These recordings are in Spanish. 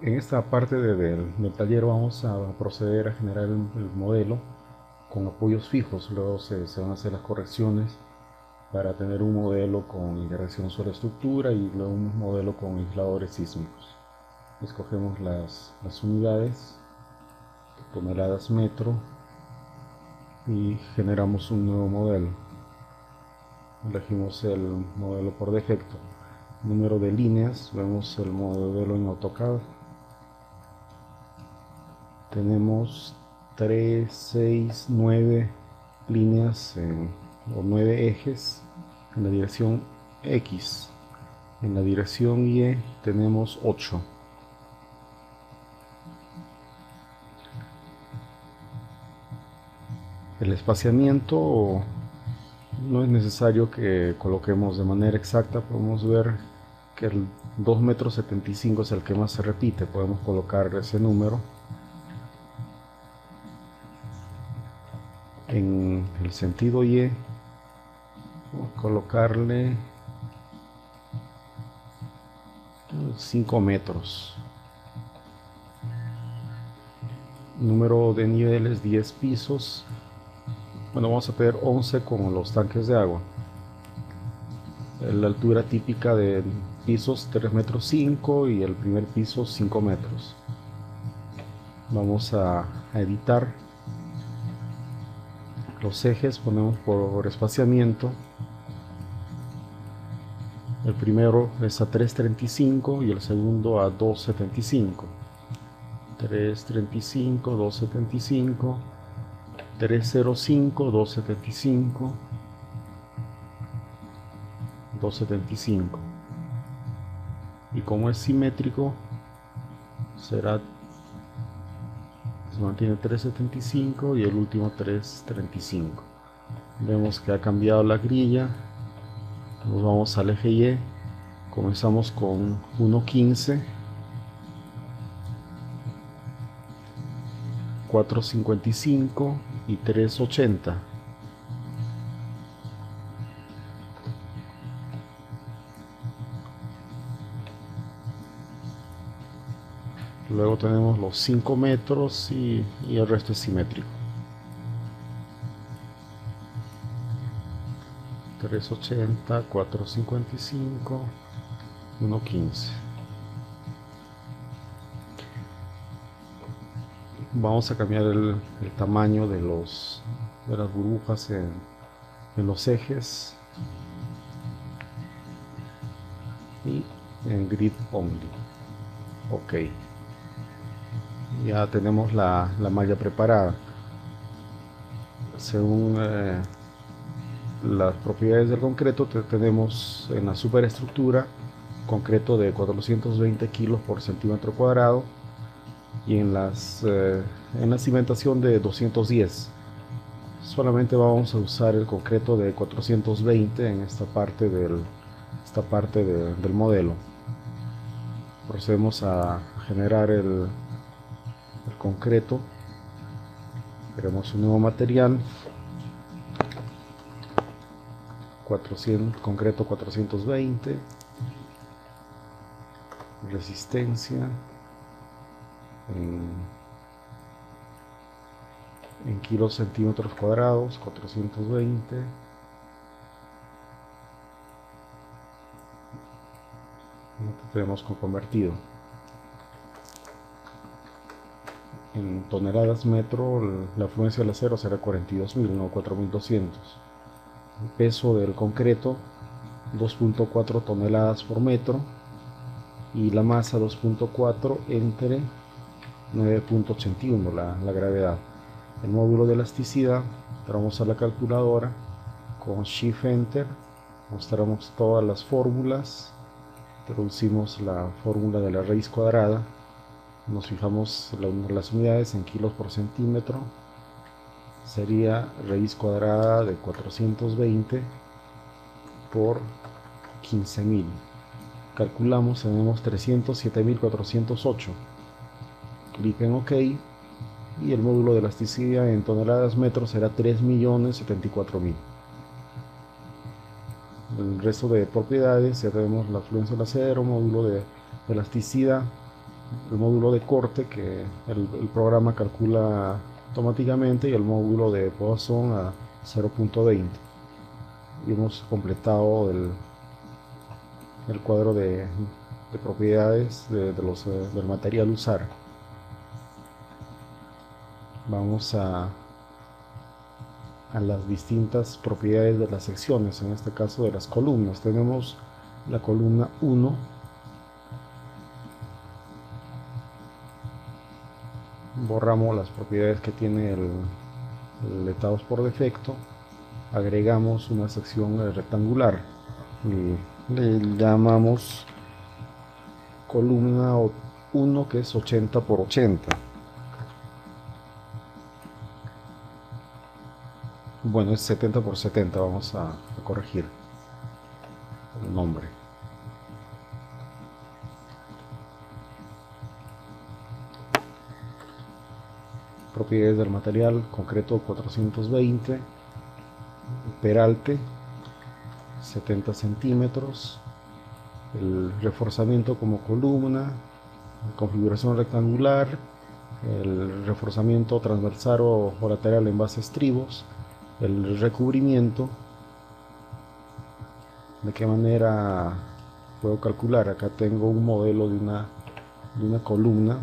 En esta parte del taller vamos a proceder a generar el modelo con apoyos fijos. Luego se van a hacer las correcciones para tener un modelo con integración sobre estructura y luego un modelo con aisladores sísmicos. Escogemos las unidades, toneladas metro, y generamos un nuevo modelo. Elegimos el modelo por defecto. Número de líneas, vemos el modelo en AutoCAD. Tenemos 3, 6, 9 líneas o 9 ejes en la dirección X. En la dirección Y tenemos 8. El espaciamiento no es necesario que coloquemos de manera exacta. Podemos ver que el 2,75 m es el que más se repite. Podemos colocar ese número. En el sentido Y, colocarle 5 metros. Número de niveles 10 pisos. Bueno, vamos a pedir 11 con los tanques de agua. La altura típica de pisos 3,5 metros y el primer piso 5 metros. Vamos a editar los ejes, ponemos por espaciamiento. El primero es a 3,35 y el segundo a 2,75. 3,35, 2,75, 3,05, 2,75, 2,75. Y como es simétrico, se mantiene 3,75 y el último 3,35. Vemos que ha cambiado la grilla. Nos vamos al eje Y. Comenzamos con 1,15, 4,55 y 3,80. Luego tenemos los 5 metros y el resto es simétrico. 3,80, 4,55, 1,15. Vamos a cambiar el tamaño de las burbujas en los ejes y en grid only. Ok, ya tenemos la malla preparada. Según las propiedades del concreto, tenemos en la superestructura concreto de 420 kilos por centímetro cuadrado y en la cimentación de 210. Solamente vamos a usar el concreto de 420 en esta parte del modelo. Procedemos a generar el concreto. Queremos un nuevo material, concreto 420, resistencia en kilos centímetros cuadrados, 420. Tenemos convertido en toneladas metro. La afluencia del acero será 42.000, no 4.200. El peso del concreto 2,4 toneladas por metro y la masa 2,4 entre 9,81 la gravedad. El módulo de elasticidad, entramos a la calculadora con Shift Enter, mostramos todas las fórmulas, introducimos la fórmula de la raíz cuadrada, nos fijamos las unidades en kilos por centímetro. Sería raíz cuadrada de 420 por 15.000. Calculamos, tenemos 307.408. Clic en OK y el módulo de elasticidad en toneladas metro será 3.074.000. El resto de propiedades, ya tenemos la afluencia del acero, módulo de elasticidad, el módulo de corte que el programa calcula automáticamente y el módulo de Poisson a 0.20. Y hemos completado el cuadro de propiedades del material usar. Vamos a las distintas propiedades de las secciones, en este caso de las columnas. Tenemos la columna 1, borramos las propiedades que tiene el estados por defecto, agregamos una sección rectangular y le llamamos columna 1, que es 80 por 80. Bueno, es 70 por 70, vamos a corregir el nombre. Propiedades del material: concreto 420, peralte 70 centímetros, el reforzamiento como columna, configuración rectangular, el reforzamiento transversal o lateral en base estribos, el recubrimiento. ¿De qué manera puedo calcular? Acá tengo un modelo de una columna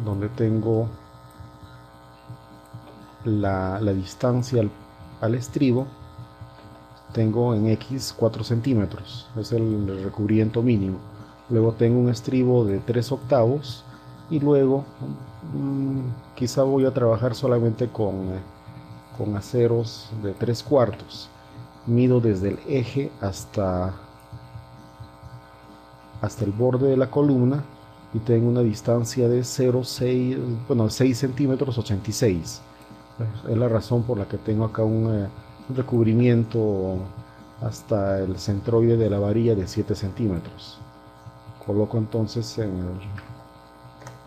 donde tengo la distancia al estribo, tengo en X 4 centímetros, es el recubrimiento mínimo. Luego tengo un estribo de 3 octavos y luego quizá voy a trabajar solamente con aceros de 3 cuartos. Mido desde el eje hasta el borde de la columna y tengo una distancia de 6 centímetros 86. Es la razón por la que tengo acá un recubrimiento hasta el centroide de la varilla de 7 centímetros. Coloco entonces en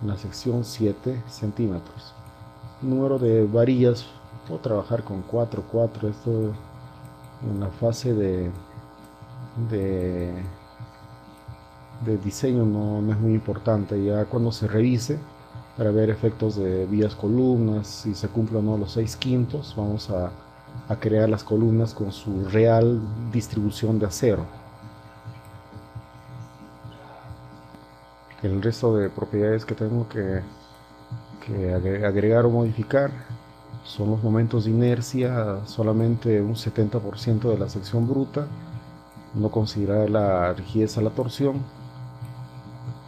la sección 7 centímetros. Número de varillas, puedo trabajar con 4. Esto en la fase de diseño no es muy importante. Ya cuando se revise para ver efectos de vías columnas, si se cumplen o no los 6/5, vamos a crear las columnas con su real distribución de acero. El resto de propiedades que tengo que agregar o modificar son los momentos de inercia, solamente un 70% de la sección bruta, no considerar la rigidez a la torsión.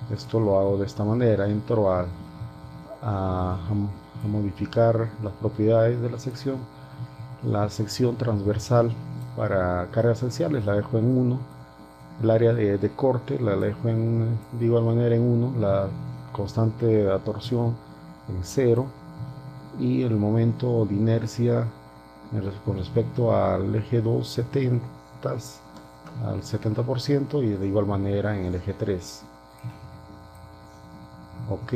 Esto lo hago de esta manera: entro a modificar las propiedades de la sección. La sección transversal para cargas axiales la dejo en 1, el área de corte la dejo de igual manera en 1, la constante de torsión en 0 y el momento de inercia con respecto al eje 2 70 al 70% y de igual manera en el eje 3. ok,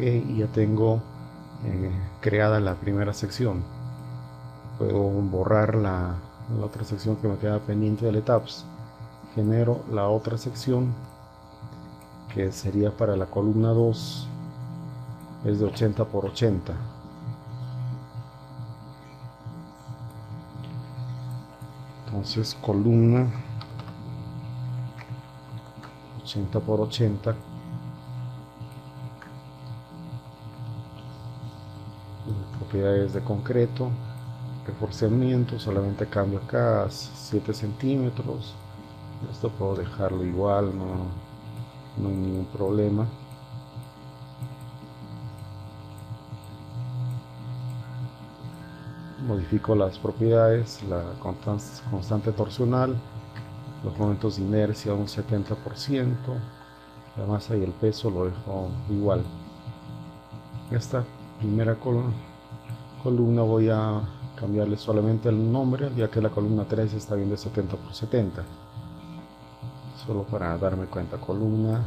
y ya tengo creada la primera sección. Puedo borrar la otra sección que me queda pendiente del ETAPS. Genero la otra sección que sería para la columna 2, es de 80 por 80. Entonces columna 80 por 80, propiedades de concreto, reforzamiento, solamente cambio acá a 7 centímetros. Esto puedo dejarlo igual, no hay ningún problema. Modifico las propiedades, la constante torsional, los momentos de inercia un 70%, la masa y el peso lo dejo igual. Esta primera columna voy a cambiarle solamente el nombre, ya que la columna 3 está bien de 70 por 70. Solo para darme cuenta: columna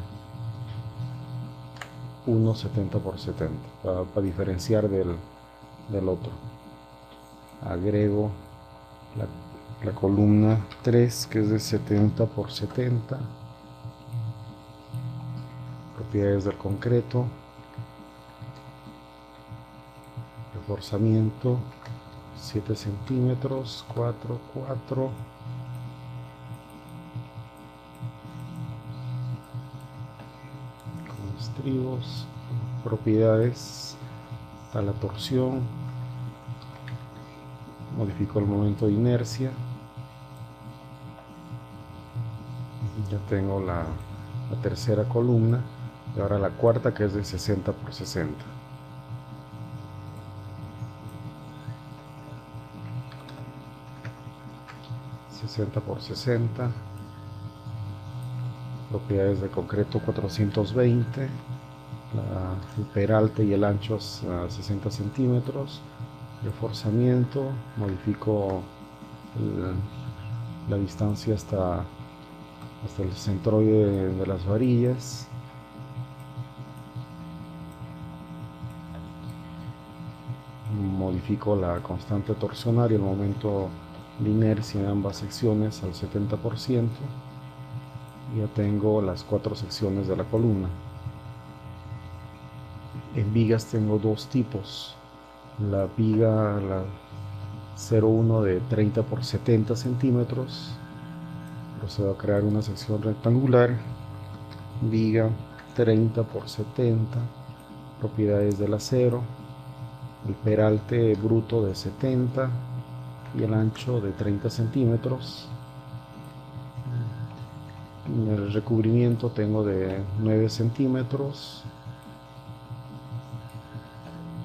1 70 por 70, para diferenciar del otro. Agrego la columna 3, que es de 70 por 70, propiedades del concreto, reforzamiento 7 centímetros, 4, 4, con estribos, propiedades a la torsión, modifico el momento de inercia, ya tengo la tercera columna y ahora la cuarta, que es de 60 por 60. Por 60, propiedades de concreto 420, el peralte y el ancho a 60 centímetros, reforzamiento, modifico la distancia hasta el centroide de las varillas, modifico la constante torsional y el momento de inercia en ambas secciones al 70%. Ya tengo las 4 secciones de la columna. En vigas tengo dos tipos: la viga, la 01 de 30 por 70 centímetros. Procedo a crear una sección rectangular, viga 30 por 70, propiedades del acero, el peralte bruto de 70 y el ancho de 30 centímetros. El recubrimiento tengo de 9 centímetros.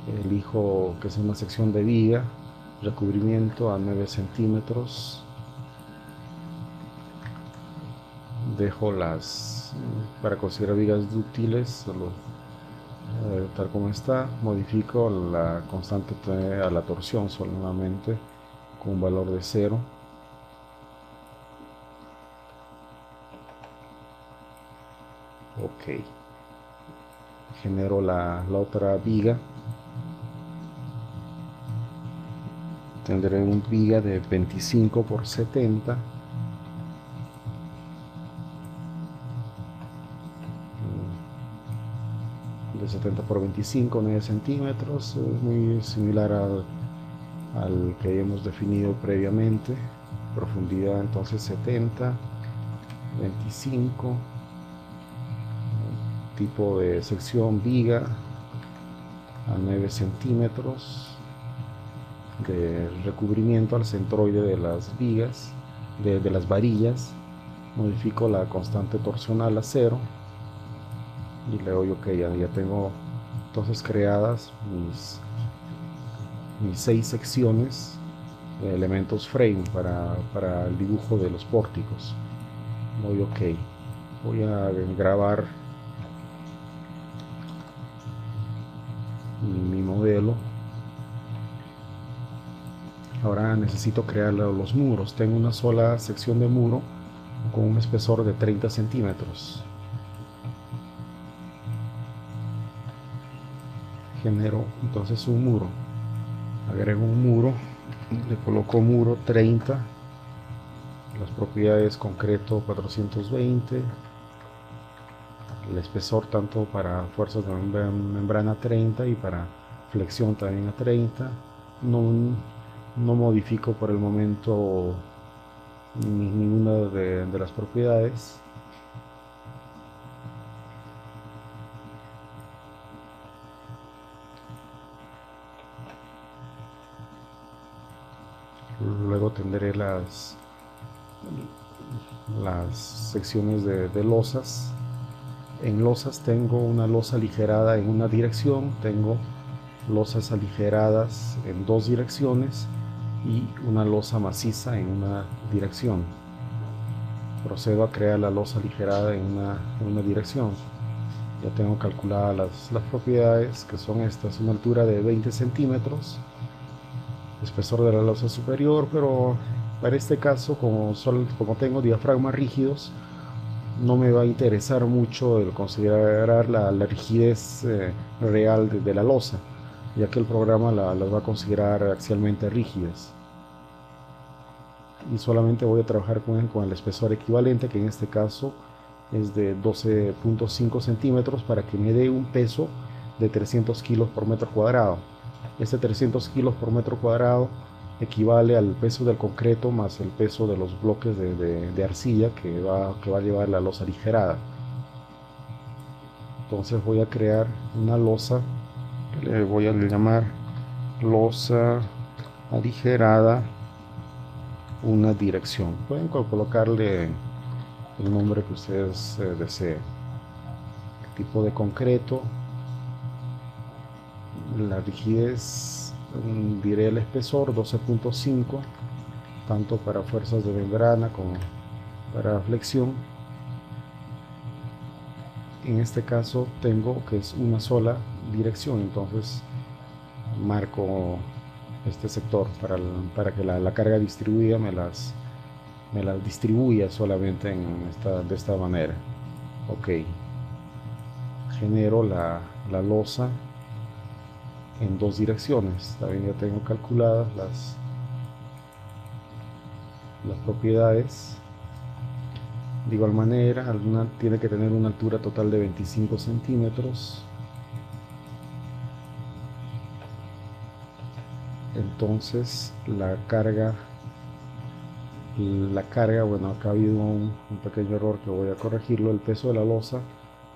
Elijo que es una sección de viga, recubrimiento a 9 centímetros. Dejo para considerar vigas dúctiles, tal como está. Modifico la constante a la torsión solamente con un valor de 0. Ok, genero la otra viga. Tendré una viga de 25 por 70, de 70 por 25, 9 centímetros, muy similar al que hemos definido previamente. Profundidad entonces 70, 25, tipo de sección viga a 9 centímetros, de recubrimiento al centroide de las vigas, de las varillas. Modifico la constante torsional a 0 y le doy OK. Ya tengo entonces creadas mis 6 secciones de elementos frame para el dibujo de los pórticos. Doy OK. Voy a grabar mi modelo. Ahora necesito crear los muros. Tengo una sola sección de muro con un espesor de 30 centímetros. Genero entonces un muro. Agrego un muro, le coloco muro 30, las propiedades concreto 420, el espesor tanto para fuerzas de membrana 30 y para flexión también a 30. No modifico por el momento ninguna de las propiedades. Luego tendré las secciones de losas. En losas tengo una losa aligerada en una dirección, tengo losas aligeradas en 2 direcciones y una losa maciza en una dirección. Procedo a crear la losa aligerada en una dirección. Ya tengo calculadas las propiedades, que son estas: una altura de 20 centímetros, espesor de la losa superior, pero para este caso, como tengo diafragmas rígidos, no me va a interesar mucho el considerar la rigidez real de la losa, ya que el programa las va a considerar axialmente rígidas, y solamente voy a trabajar con el espesor equivalente, que en este caso es de 12.5 centímetros para que me dé un peso de 300 kilos por metro cuadrado. Este 300 kilos por metro cuadrado equivale al peso del concreto más el peso de los bloques de arcilla que va a llevar la losa aligerada. Entonces voy a crear una losa que le voy a llamar losa aligerada, una dirección. Pueden colocarle el nombre que ustedes deseen. Tipo de concreto, la rigidez, diré el espesor 12.5, tanto para fuerzas de membrana como para flexión. En este caso tengo que es una sola dirección, entonces marco este sector para que la carga distribuida me las distribuya solamente de esta manera. Ok, genero la losa en dos direcciones. También ya tengo calculadas las propiedades. De igual manera, tiene que tener una altura total de 25 centímetros. Entonces la carga, bueno, acá ha habido un pequeño error que voy a corregirlo. El peso de la losa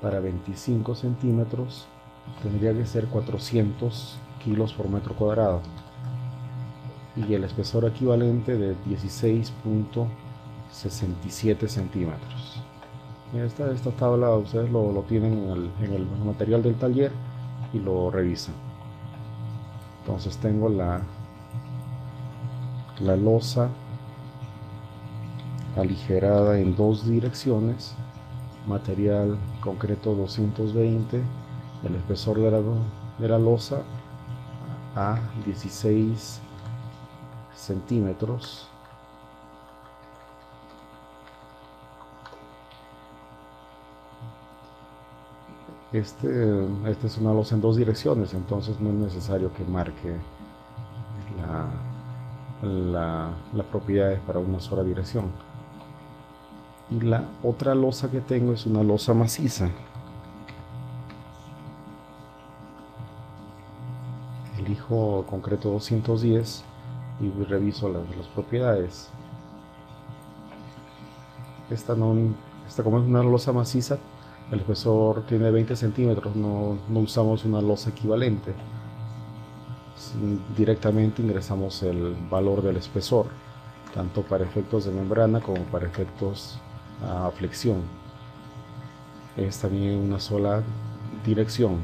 para 25 centímetros tendría que ser 400 kilos por metro cuadrado, y el espesor equivalente de 16.67 centímetros. Esta tabla ustedes lo tienen en el material del taller y lo revisan. Entonces tengo la losa aligerada en dos direcciones, material concreto 220, el espesor de la losa a 16 centímetros. Esta es una losa en dos direcciones, entonces no es necesario que marque las propiedades para una sola dirección. Y la otra losa que tengo es una losa maciza. Elijo concreto 210 y reviso las propiedades. Esta como es una losa maciza, el espesor tiene 20 centímetros, no usamos una losa equivalente. Directamente ingresamos el valor del espesor, tanto para efectos de membrana como para efectos a flexión. Es también una sola dirección.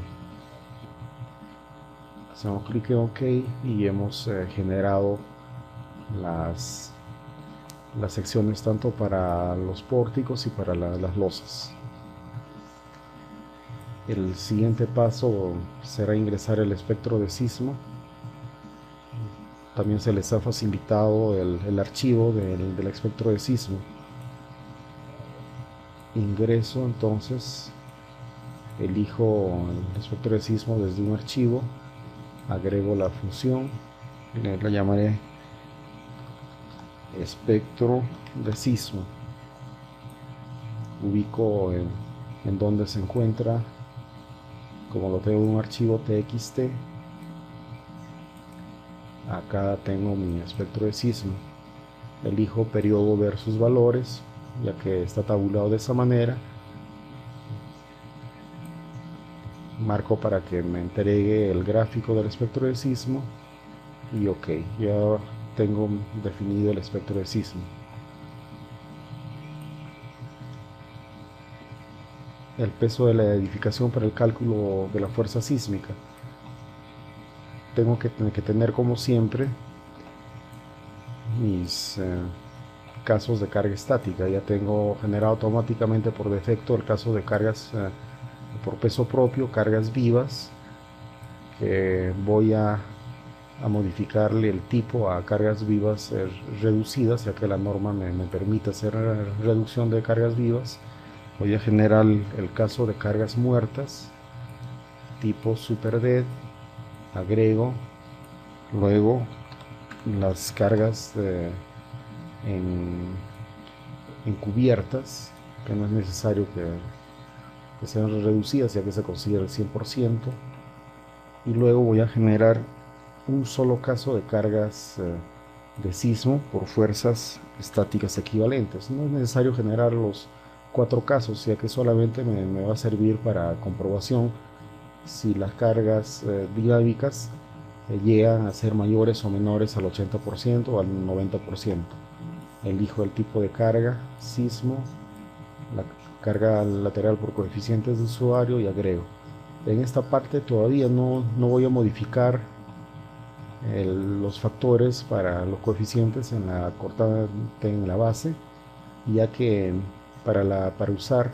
Hacemos clic en OK y hemos generado las secciones tanto para los pórticos y para las losas. El siguiente paso será ingresar el espectro de sismo. También se les ha facilitado el archivo del espectro de sismo. Ingreso, entonces elijo el espectro de sismo desde un archivo, agrego la función, la llamaré espectro de sismo. Ubico en donde se encuentra, como lo tengo en un archivo txt. Acá tengo mi espectro de sismo. Elijo periodo versus valores, ya que está tabulado de esa manera. Marco para que me entregue el gráfico del espectro de sismo y OK, ya tengo definido el espectro de sismo. El peso de la edificación para el cálculo de la fuerza sísmica. Tengo que tener, como siempre, mis casos de carga estática. Ya tengo generado automáticamente por defecto el caso de cargas por peso propio, cargas vivas, que voy a modificarle el tipo a cargas vivas reducidas, ya que la norma me permite hacer reducción de cargas vivas. Voy a generar el caso de cargas muertas, tipo super dead, agrego luego las cargas encubiertas, que no es necesario que sean reducidas, ya que se considera el 100%. Y luego voy a generar un solo caso de cargas de sismo por fuerzas estáticas equivalentes. No es necesario generar los 4 casos, ya que solamente me va a servir para comprobación si las cargas dinámicas llegan a ser mayores o menores al 80% o al 90%. Elijo el tipo de carga, sismo, la carga lateral por coeficientes de usuario y agrego. En esta parte todavía no voy a modificar los factores para los coeficientes en la cortante en la base, ya que para usar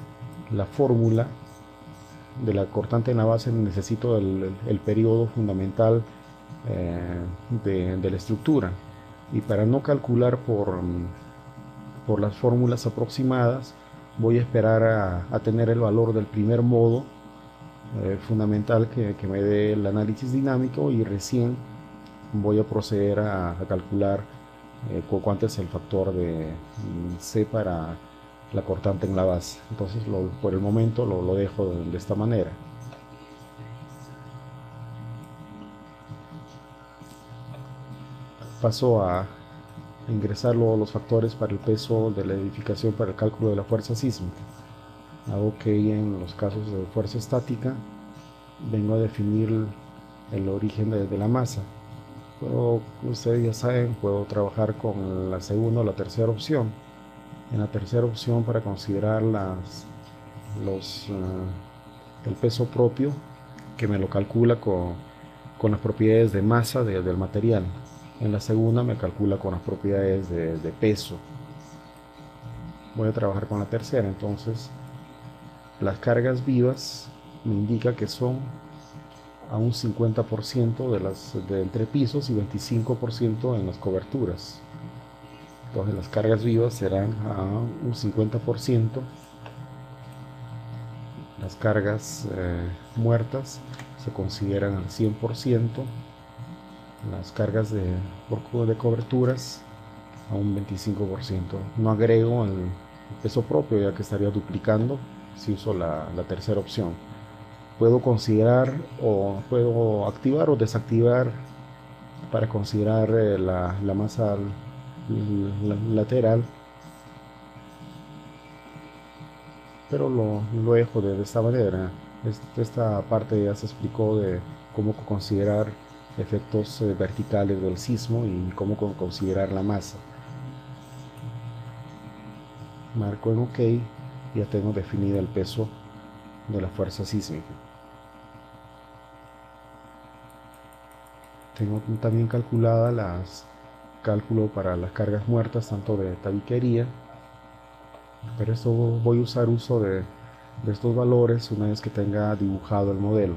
la fórmula de la cortante en la base necesito el periodo fundamental de la estructura, y para no calcular por las fórmulas aproximadas voy a esperar a tener el valor del primer modo fundamental que me dé el análisis dinámico, y recién voy a proceder a calcular cuánto es el factor de C para la cortante en la base. Entonces por el momento lo dejo de esta manera. Paso a ingresar los factores para el peso de la edificación para el cálculo de la fuerza sísmica. Hago que en los casos de fuerza estática vengo a definir el origen de la masa. Pero ustedes ya saben, puedo trabajar con la segunda o la tercera opción. En la tercera opción, para considerar el peso propio, que me lo calcula con las propiedades de masa del material. En la segunda me calcula con las propiedades de peso. Voy a trabajar con la tercera. Entonces las cargas vivas me indica que son a un 50% de entre pisos y 25% en las coberturas. Entonces las cargas vivas serán a un 50%, las cargas muertas se consideran al 100%, las cargas de coberturas a un 25%. No agrego el peso propio, ya que estaría duplicando si uso la tercera opción. Puedo considerar o puedo activar o desactivar para considerar la masa lateral, pero lo dejo de esta manera. Esta parte ya se explicó de cómo considerar efectos verticales del sismo y cómo considerar la masa. Marco en OK y ya tengo definido el peso de la fuerza sísmica. Tengo también calculada cálculo para las cargas muertas, tanto de tabiquería, pero esto voy a usar de estos valores una vez que tenga dibujado el modelo.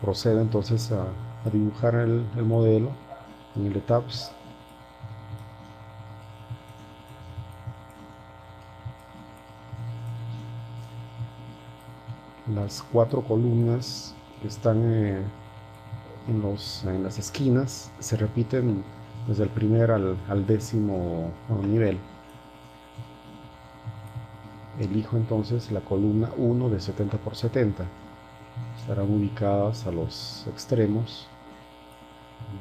Procedo entonces a dibujar el modelo en el ETABS. Las 4 columnas que están en las esquinas se repiten desde el primer al 10º nivel. Elijo entonces la columna 1 de 70 por 70. Estarán ubicadas a los extremos.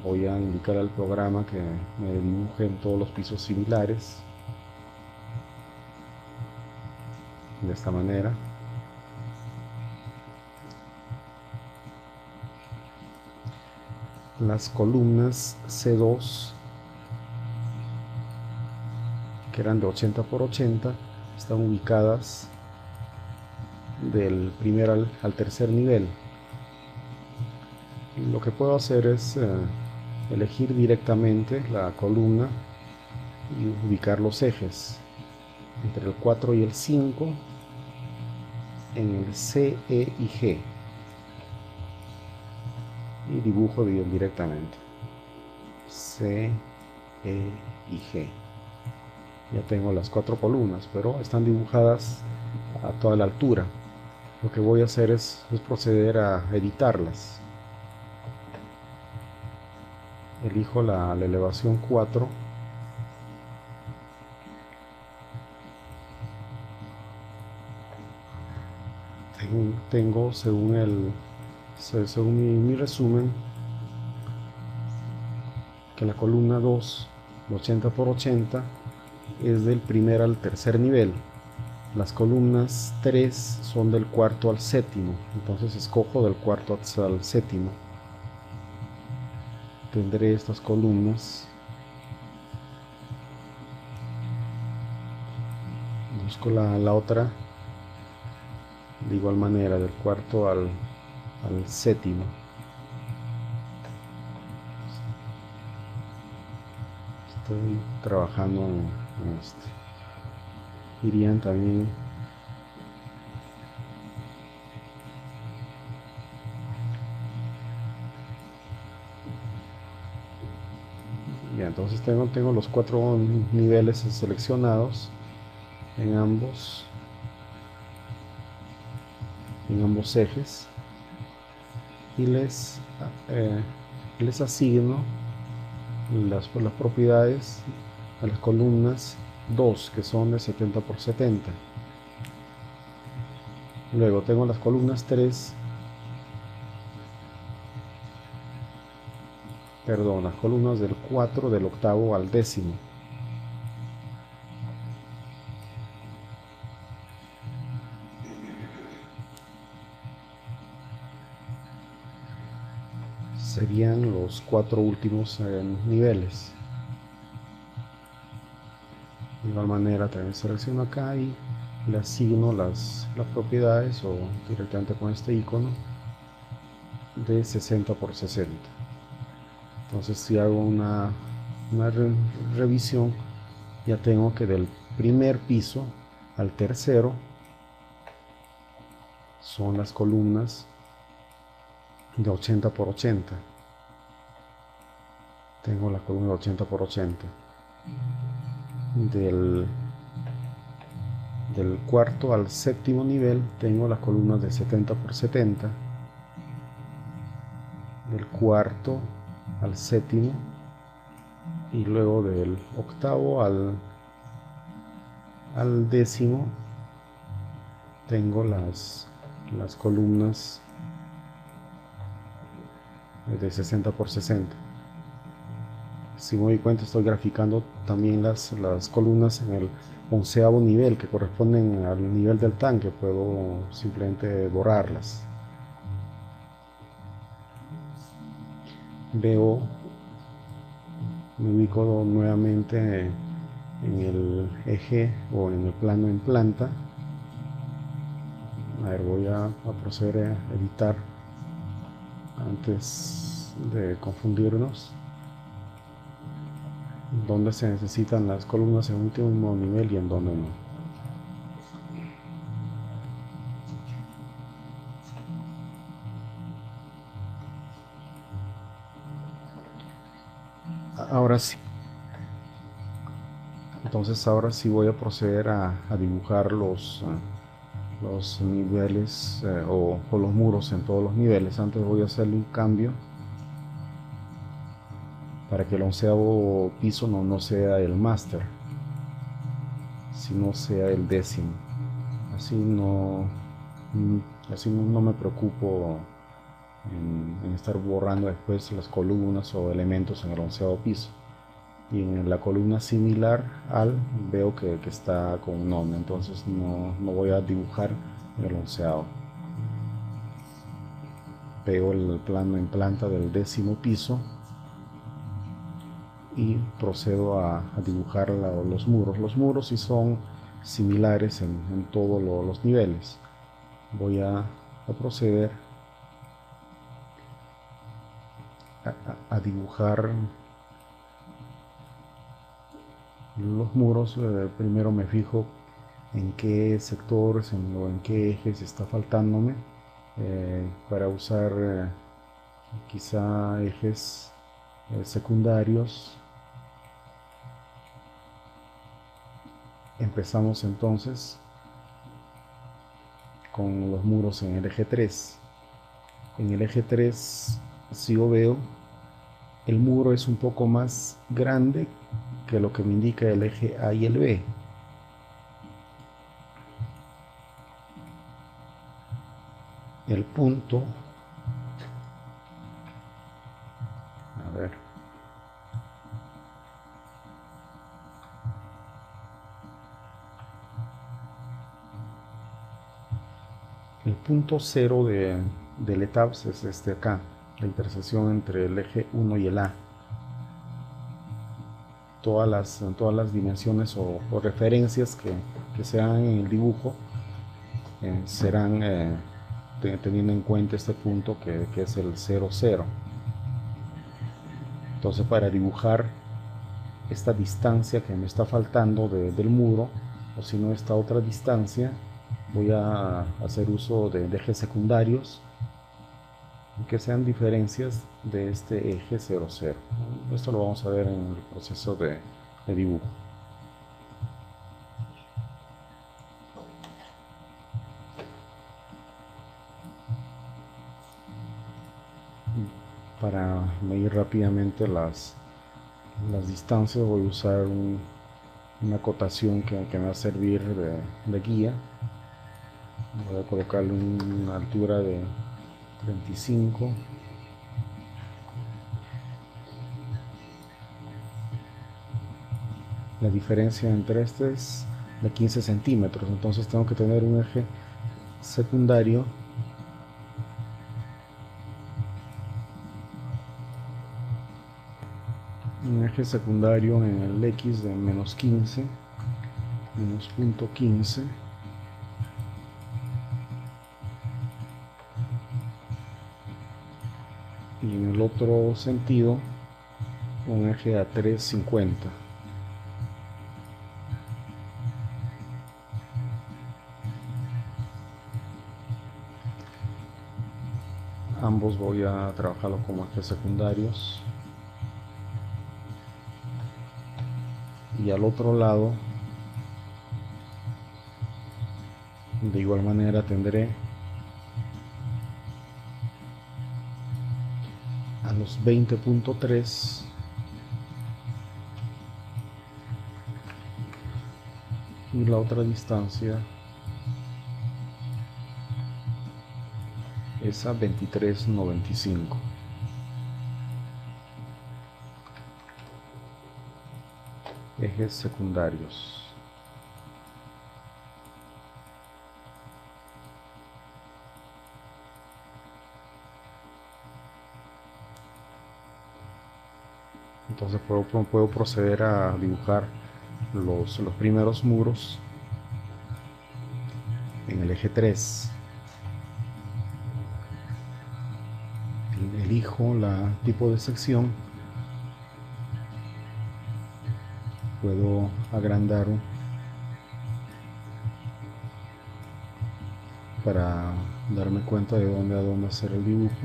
Voy a indicar al programa que me dibuje en todos los pisos similares, de esta manera. Las columnas C2, que eran de 80 por 80, están ubicadas del primer al tercer nivel. Lo que puedo hacer es elegir directamente la columna y ubicar los ejes entre el 4 y el 5 en el C, E y G, y dibujo directamente C, E y G. Ya tengo las 4 columnas, pero están dibujadas a toda la altura. Lo que voy a hacer es proceder a editarlas. Elijo la elevación 4 tengo, según mi resumen, que la columna 2, 80 por 80, es del primer al tercer nivel. Las columnas 3 son del cuarto al séptimo, entonces escojo del cuarto al séptimo. Tendré estas columnas. Busco la otra de igual manera, del cuarto al séptimo. Estoy trabajando en este. Irían también ya, entonces tengo los 4 niveles seleccionados en ambos ejes, y les asigno las propiedades a las columnas 2, que son de 70 por 70. Luego tengo las columnas 3, perdón, las columnas del 4, del octavo al décimo. Serían los 4 últimos niveles. De igual manera también selecciono acá y le asigno las propiedades, o directamente con este icono, de 60 por 60. Entonces, si hago una revisión, ya tengo que del primer piso al tercero son las columnas de 80 por 80. Tengo la columna de 80 por 80. Del cuarto al séptimo nivel tengo las columnas de 70 por 70. Del cuarto al séptimo, y luego del octavo al décimo tengo las columnas de 60 por 60. Si me doy cuenta, estoy graficando también las columnas en el 11º nivel, que corresponden al nivel del tanque. Puedo simplemente borrarlas. Me ubico nuevamente en el eje o en el plano en planta. A ver, voy a proceder a editar antes de confundirnos, dónde se necesitan las columnas en último nivel y en dónde no. Ahora sí. Entonces ahora sí voy a proceder a dibujar los niveles o los muros en todos los niveles. Antes voy a hacerle un cambio para que el 11º piso no sea el máster, sino sea el décimo. Así no me preocupo en estar borrando después las columnas o elementos en el 11º piso. Y en la columna similar veo que está con un nombre, entonces no voy a dibujar el 11º. Pego el plano en planta del 10º piso y procedo a dibujar los muros. Los muros sí son similares en todos los niveles. Voy a proceder a dibujar los muros. Primero me fijo en qué sectores o en qué ejes está faltándome, para usar quizá ejes secundarios. Empezamos entonces con los muros en el eje 3. En el eje 3, si yo veo, el muro es un poco más grande que lo que me indica el eje A y el B. el punto, a ver, el punto cero del ETABS es este acá, la intersección entre el eje 1 y el A. Todas las dimensiones o referencias que se hagan en el dibujo serán teniendo en cuenta este punto que es el 0, 0. Entonces, para dibujar esta distancia que me está faltando del muro, o si no esta otra distancia, voy a hacer uso de ejes secundarios que sean diferencias de este eje 0, 0. Esto lo vamos a ver en el proceso de dibujo. Para medir rápidamente las distancias voy a usar una acotación que me va a servir de guía. Voy a colocarle una altura de 25. La diferencia entre este es de 15 centímetros, entonces tengo que tener un eje secundario en el X de menos 15, menos punto 15, y en el otro sentido un eje a 350. Ambos voy a trabajarlo como ejes secundarios, y al otro lado de igual manera tendré a los 20.3 y la otra distancia es a 23.95. Ejes secundarios. Entonces puedo proceder a dibujar los primeros muros en el eje 3. Elijo la tipo de sección, puedo agrandar para darme cuenta de dónde a dónde hacer el dibujo.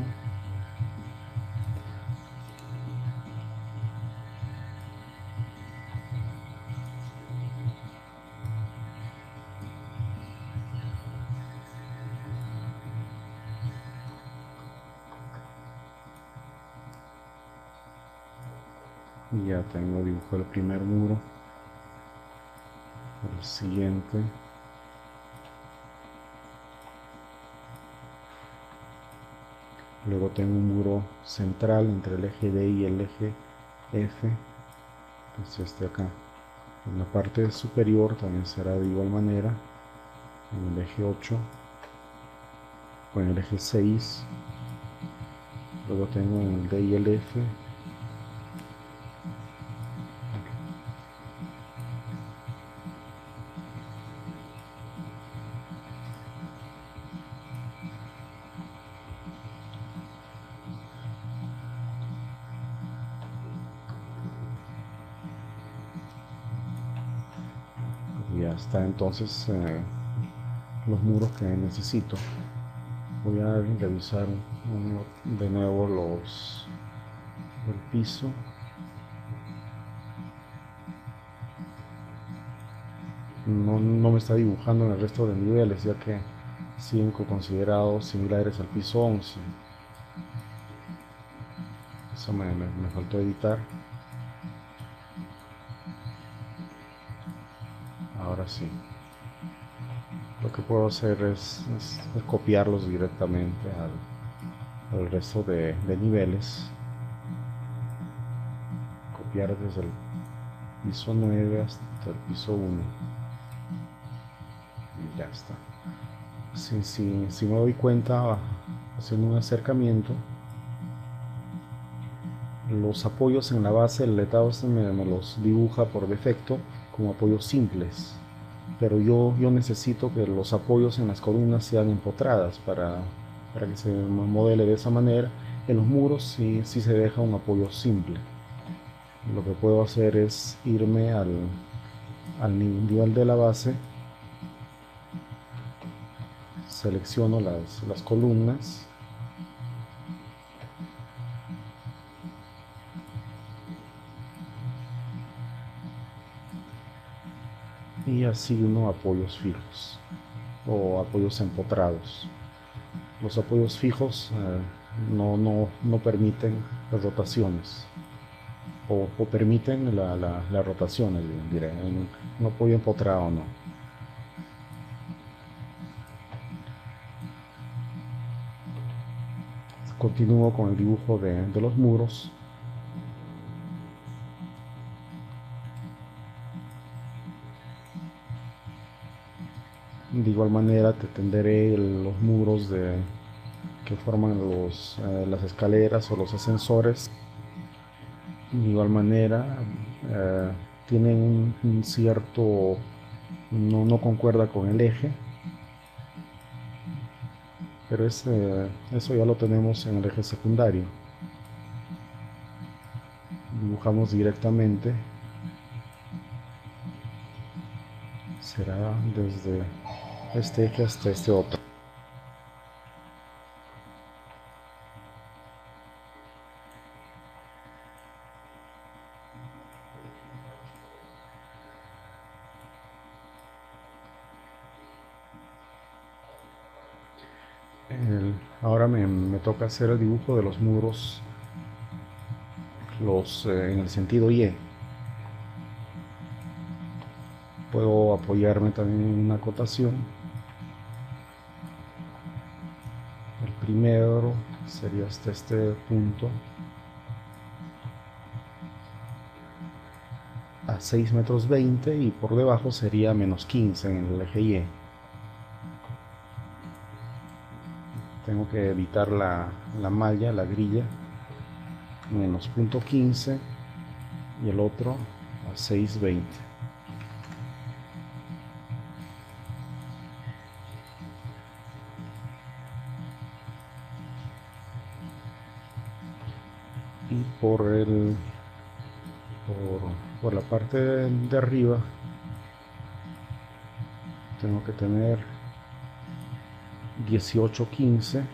Y ya tengo dibujado el primer muro. El siguiente. Luego tengo un muro central entre el eje D y el eje F. Es este acá. En la parte superior también será de igual manera. En el eje 8 o en el eje 6. Luego tengo en el D y el F. Y ya está entonces los muros que necesito. Voy a revisar de nuevo el piso. No me está dibujando en el resto de niveles, ya que 5 considerados similares al piso 11. Eso me faltó editar. Ahora sí. lo que puedo hacer es copiarlos directamente al resto de niveles. Copiar desde el piso 9 hasta el piso 1 y ya está. Si me doy cuenta, haciendo un acercamiento, los apoyos en la base, el letado me los dibuja por defecto como apoyos simples, pero yo necesito que los apoyos en las columnas sean empotradas para que se modele de esa manera. En los muros sí se deja un apoyo simple. Lo que puedo hacer es irme al nivel de la base, selecciono las columnas y asigno apoyos fijos o apoyos empotrados. Los apoyos fijos no permiten las rotaciones o permiten la rotación, diré, un apoyo empotrado no. Continúo con el dibujo de los muros. De igual manera te tenderé los muros que forman las escaleras o los ascensores. De igual manera tienen un cierto, no concuerda con el eje, pero eso ya lo tenemos en el eje secundario. Dibujamos directamente, será desde este eje hasta este otro. Ahora me toca hacer el dibujo de los muros en el sentido Y. Puedo apoyarme también en una acotación. El primero sería hasta este punto, a 6 metros 20, y por debajo sería menos 15 en el eje Y. Tengo que editar la malla, la grilla, menos punto 15 y el otro a 6.20. Y por la parte de arriba tengo que tener 18.15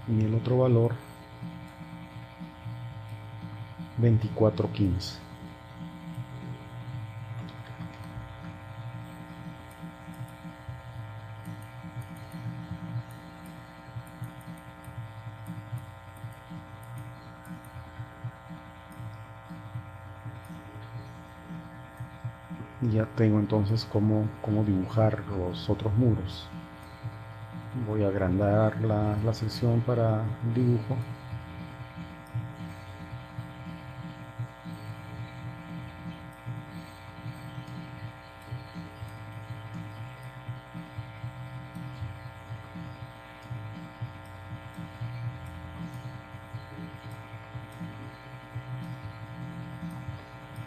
y el otro valor 24.15. Ya tengo entonces cómo dibujar los otros muros. Voy a agrandar la sección para dibujo.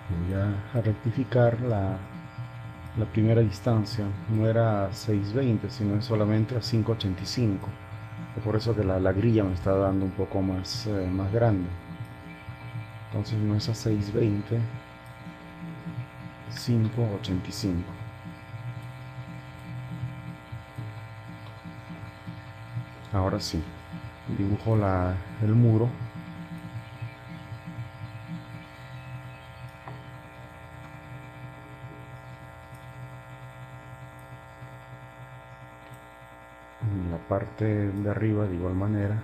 Voy a rectificar la primera distancia, no era 6.20 sino es solamente a 5.85. Es por eso que la grilla me está dando un poco más grande. Entonces no es a 6.20, 5.85. Ahora sí, dibujo el muro. En la parte de arriba de igual manera.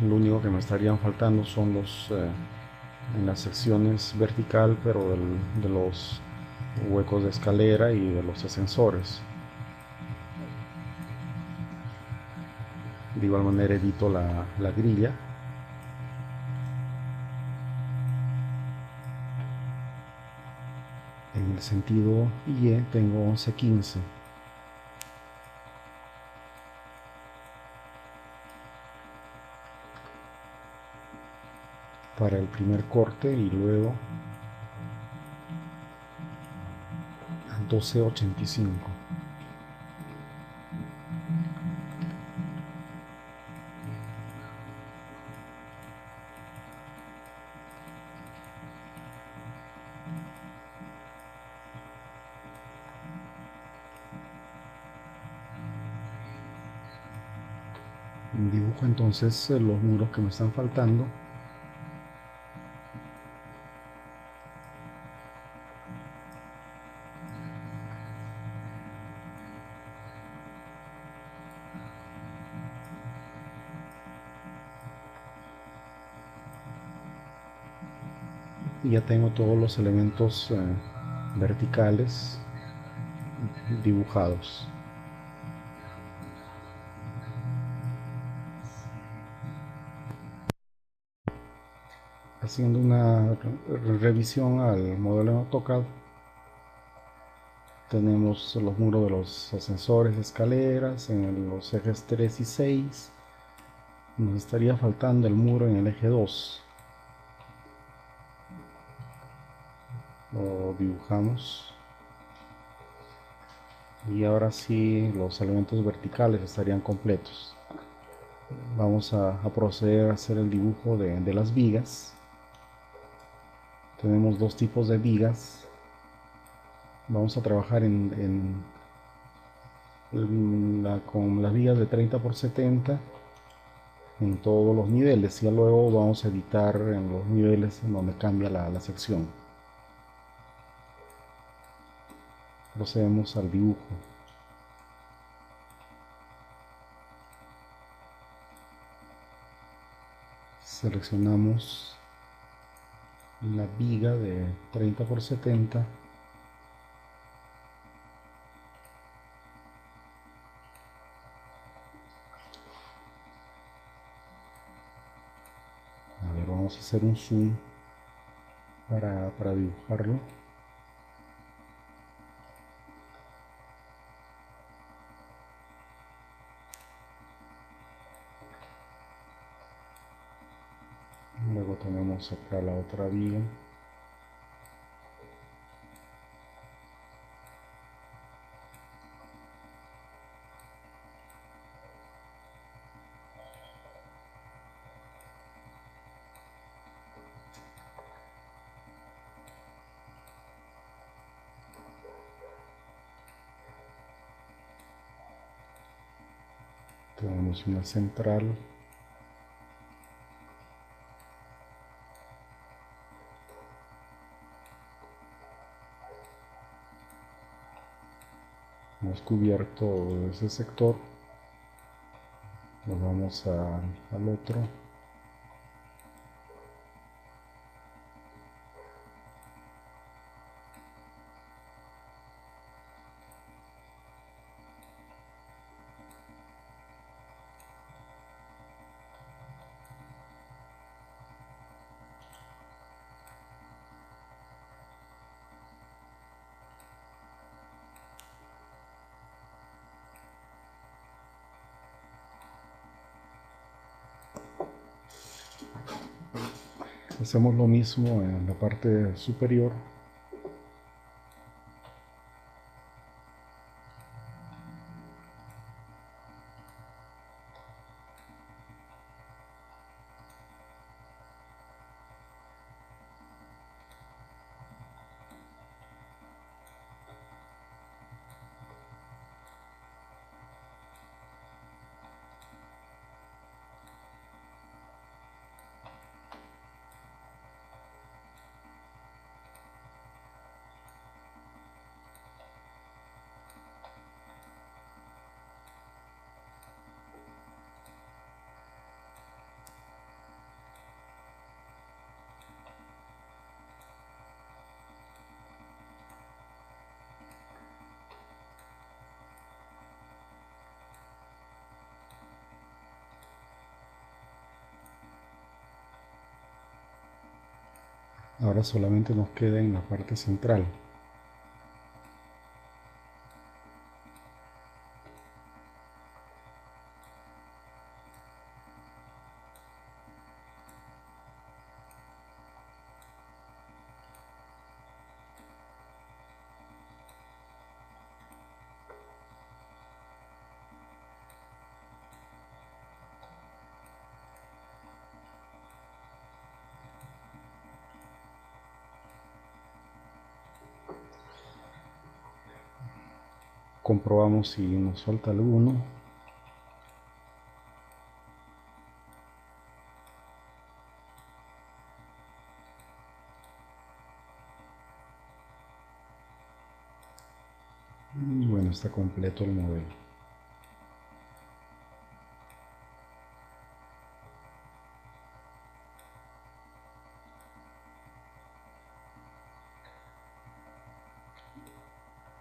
Lo único que me estarían faltando son los en las secciones vertical, pero de los huecos de escalera y de los ascensores. De igual manera edito la grilla. En el sentido IE tengo 1115. Para el primer corte y luego 1285. Dibujo entonces los muros que me están faltando. Y ya tengo todos los elementos verticales dibujados. Haciendo una revisión al modelo en AutoCAD, tenemos los muros de los ascensores, escaleras, en los ejes 3 y 6. Nos estaría faltando el muro en el eje 2. Lo dibujamos. Y ahora sí los elementos verticales estarían completos. Vamos a proceder a hacer el dibujo de las vigas. Tenemos dos tipos de vigas. Vamos a trabajar con las vigas de 30 por 70 en todos los niveles. Y luego vamos a editar en los niveles en donde cambia la sección. Procedemos al dibujo. Seleccionamos la viga de 30 por 70. A ver, vamos a hacer un zoom para dibujarlo. Luego tenemos acá la otra viga. Tenemos una central. Hemos cubierto ese sector. Nos vamos al otro. Hacemos lo mismo en la parte superior. Ahora solamente nos queda en la parte central. Comprobamos si nos falta alguno. Y bueno, está completo el modelo.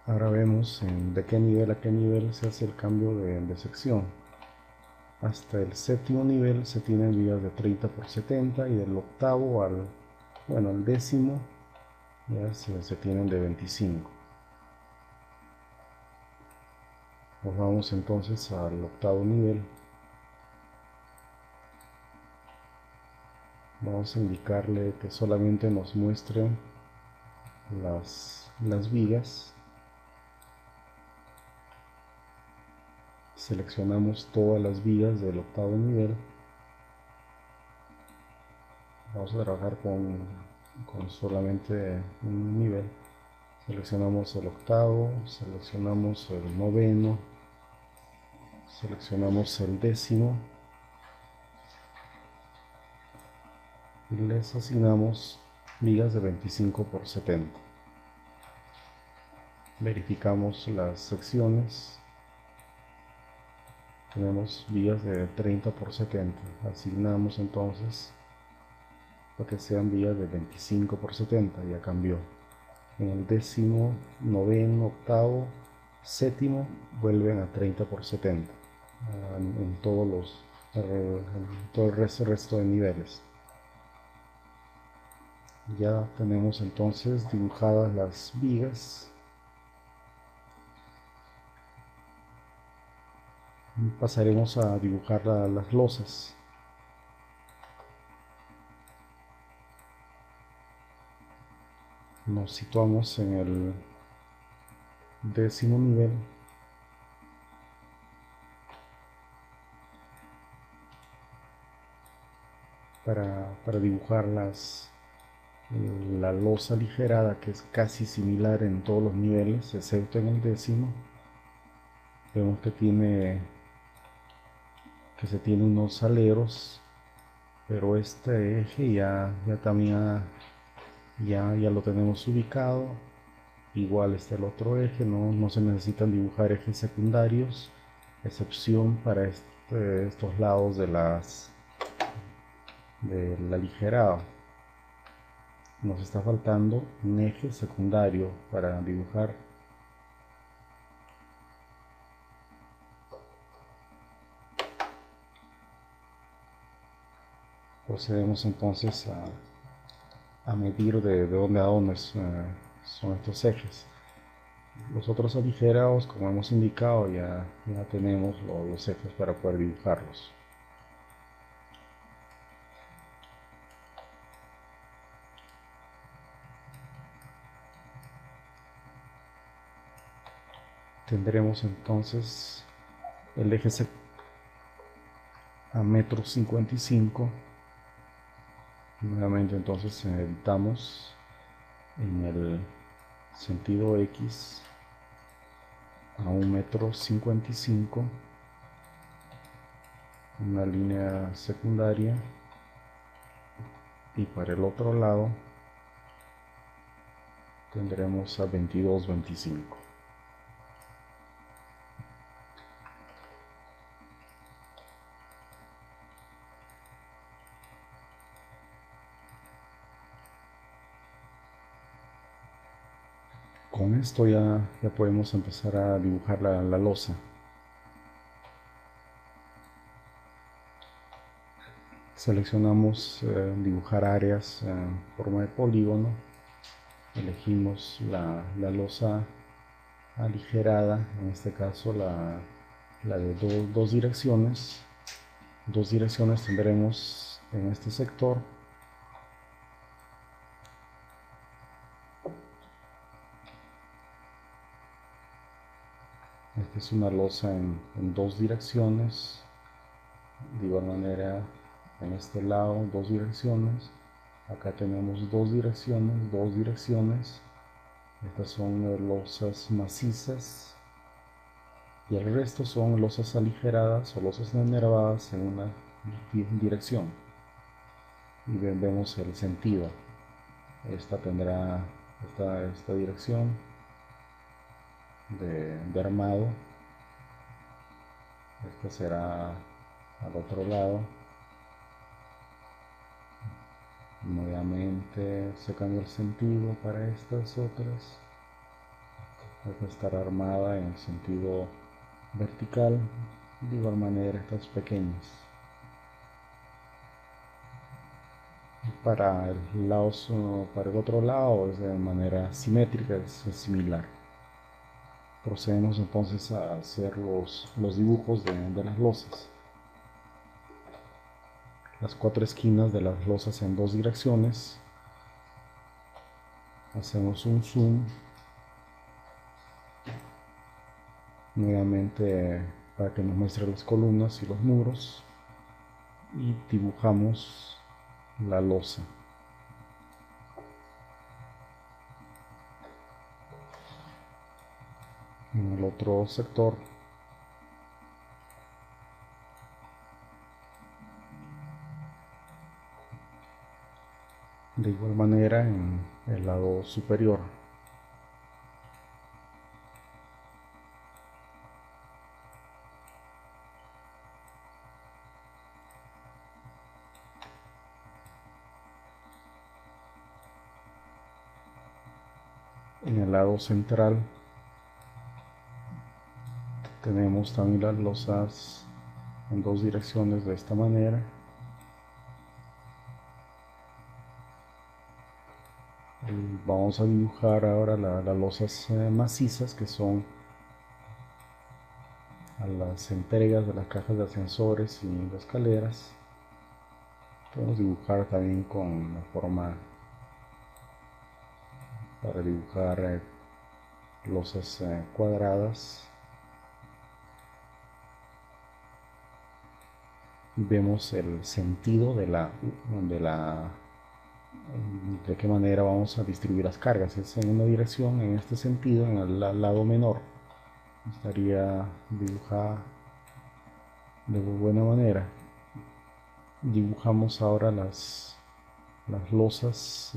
Ahora vemos de qué nivel a qué nivel se hace el cambio de sección. Hasta el séptimo nivel se tienen vías de 30×70 y del octavo al décimo ya se tienen de 25. Nos vamos entonces al octavo nivel. Vamos a indicarle que solamente nos muestren las vigas. Seleccionamos todas las vigas del octavo nivel. Vamos a trabajar con solamente un nivel. Seleccionamos el octavo, seleccionamos el noveno, seleccionamos el décimo y les asignamos vigas de 25×70. Verificamos las secciones. Tenemos vigas de 30×70. Asignamos entonces para que sean vigas de 25×70. Ya cambió. En el décimo, noveno, octavo, séptimo vuelven a 30×70 en todo el resto de niveles. Ya tenemos entonces dibujadas las vigas. Pasaremos a dibujar las losas. Nos situamos en el décimo nivel. Para dibujar la losa aligerada, que es casi similar en todos los niveles, excepto en el décimo. Vemos que se tiene unos aleros, pero este eje también ya lo tenemos ubicado. Igual está el otro eje, no se necesitan dibujar ejes secundarios, excepción para estos lados del aligerado. Nos está faltando un eje secundario para dibujar. Procedemos entonces a medir de dónde a dónde son estos ejes. Los otros aligerados, como hemos indicado, ya tenemos los ejes para poder dibujarlos. Tendremos entonces el eje a 1,55 m. Nuevamente entonces editamos en el sentido X a 1,55 m, una línea secundaria, y para el otro lado tendremos a 22,25. Con esto ya podemos empezar a dibujar la losa. Seleccionamos dibujar áreas en forma de polígono. Elegimos la losa aligerada, en este caso la de dos direcciones. Dos direcciones tendremos en este sector. Esta es una losa en dos direcciones. De igual manera, en este lado, dos direcciones. Acá tenemos dos direcciones, dos direcciones. Estas son losas macizas. Y el resto son losas aligeradas o losas enervadas en una dirección. Y vemos el sentido. Esta tendrá esta dirección de armado. Esta será al otro lado. Nuevamente se cambia el sentido para estas otras. Esta estará armada en sentido vertical. De igual manera estas pequeñas. Para el otro lado es de manera simétrica, es similar. Procedemos entonces a hacer los dibujos de las losas. Las cuatro esquinas de las losas en dos direcciones. Hacemos un zoom. Nuevamente para que nos muestre las columnas y los muros. Y dibujamos la losa. En el otro sector de igual manera en el lado superior. En el lado central tenemos también las losas en dos direcciones de esta manera. Vamos a dibujar ahora las losas macizas, que son a las entregas de las cajas de ascensores y de escaleras. Podemos dibujar también con la forma para dibujar losas cuadradas. Y vemos el sentido de qué manera vamos a distribuir las cargas. Es en una dirección, en este sentido, en el lado menor. Estaría dibujada de buena manera. Dibujamos ahora las losas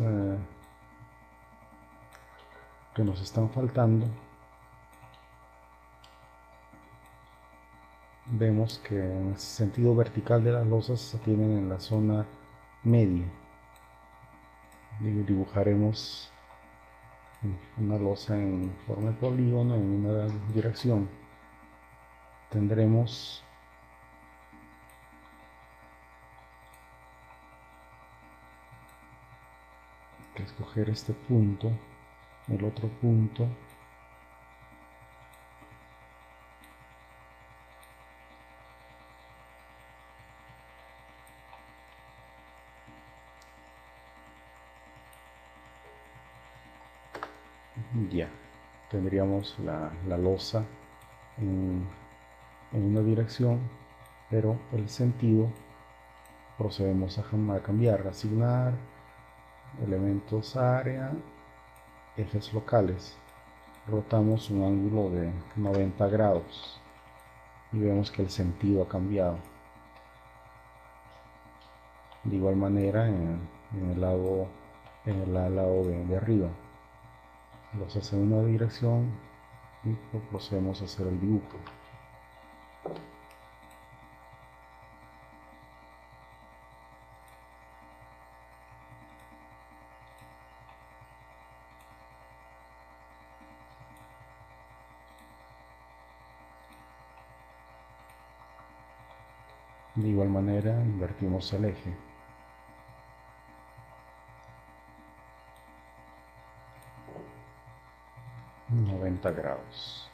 que nos están faltando. Vemos que en el sentido vertical de las losas se tienen en la zona media. Dibujaremos una losa en forma de polígono en una dirección. Tendremos que escoger este punto, el otro punto, ya tendríamos la losa en una dirección, pero el sentido procedemos a cambiar, a asignar elementos área, ejes locales. Rotamos un ángulo de 90 grados y vemos que el sentido ha cambiado. De igual manera en el lado de arriba. Los hace en una dirección y procedemos a hacer el dibujo. De igual manera invertimos el eje. 90 grados.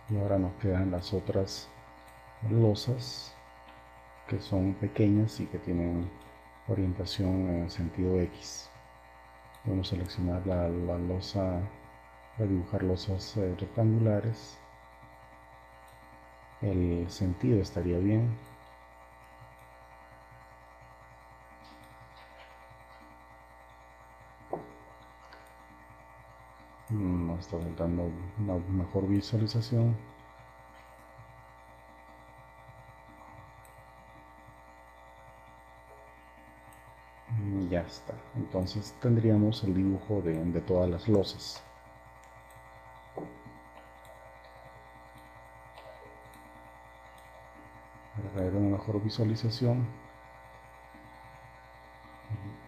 Y ahora nos quedan las otras losas que son pequeñas y que tienen orientación en sentido X. Podemos seleccionar la losa para dibujar losas rectangulares. El sentido estaría bien. Nos está dando una mejor visualización. Ya está. Entonces tendríamos el dibujo de todas las losas. Para ver una mejor visualización,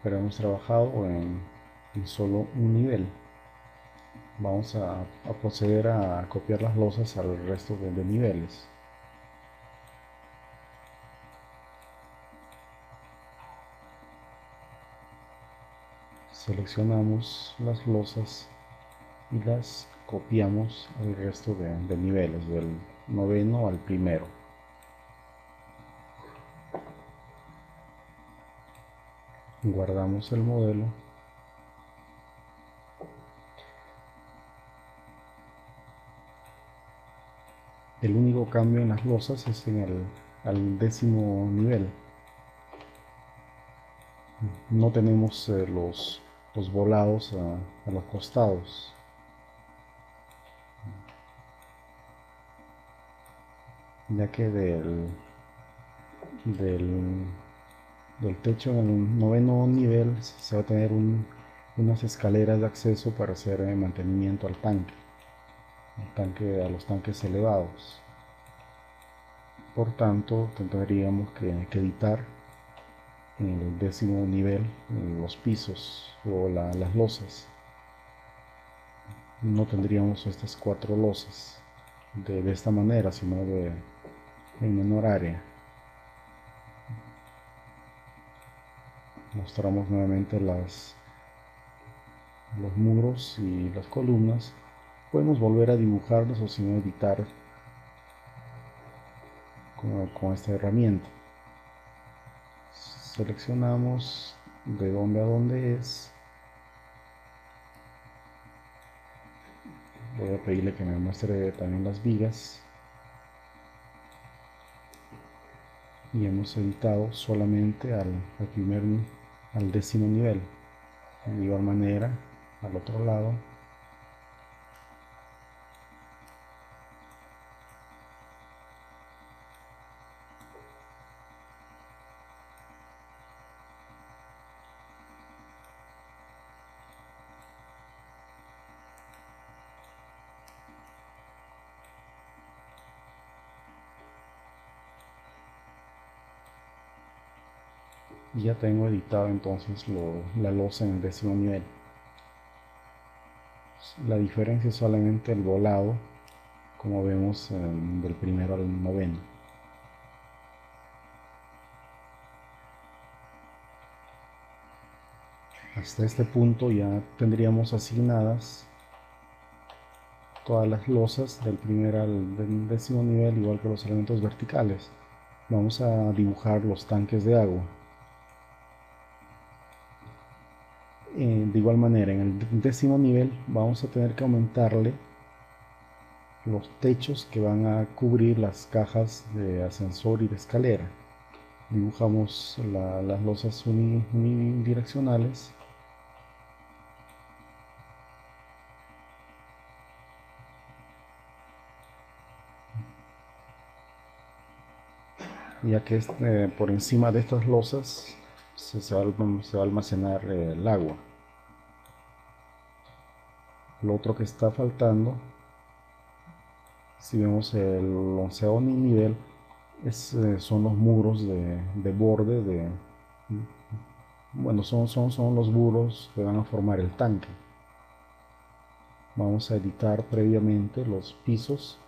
pero hemos trabajado en solo un nivel. Vamos a proceder a copiar las losas al resto de niveles. Seleccionamos las losas y las copiamos al resto de niveles, del noveno al primero. Guardamos el modelo. El único cambio en las losas es en al décimo nivel. No tenemos los volados a los costados. Ya que del techo en el noveno nivel se va a tener unas escaleras de acceso para hacer mantenimiento al tanque, a los tanques elevados. Por tanto, tendríamos que editar en el décimo nivel los pisos o las losas. No tendríamos estas 4 losas de esta manera, sino en menor área. Mostramos nuevamente los muros y las columnas. Podemos volver a dibujarlos o si no editar con esta herramienta. Seleccionamos de dónde a dónde es. Voy a pedirle que me muestre también las vigas. Y hemos editado solamente al décimo nivel. De igual manera, al otro lado. Y ya tengo editado entonces la losa en el décimo nivel. La diferencia es solamente el volado, como vemos del primero al noveno. Hasta este punto ya tendríamos asignadas todas las losas del primer al décimo nivel, igual que los elementos verticales. Vamos a dibujar los tanques de agua. De igual manera, en el décimo nivel vamos a tener que aumentarle los techos que van a cubrir las cajas de ascensor y de escalera. Dibujamos las losas unidireccionales. Ya que por encima de estas losas se va a almacenar el agua. Lo otro que está faltando, si vemos el onceavo nivel, son los muros de borde bueno, son los muros que van a formar el tanque. Vamos a editar previamente los pisos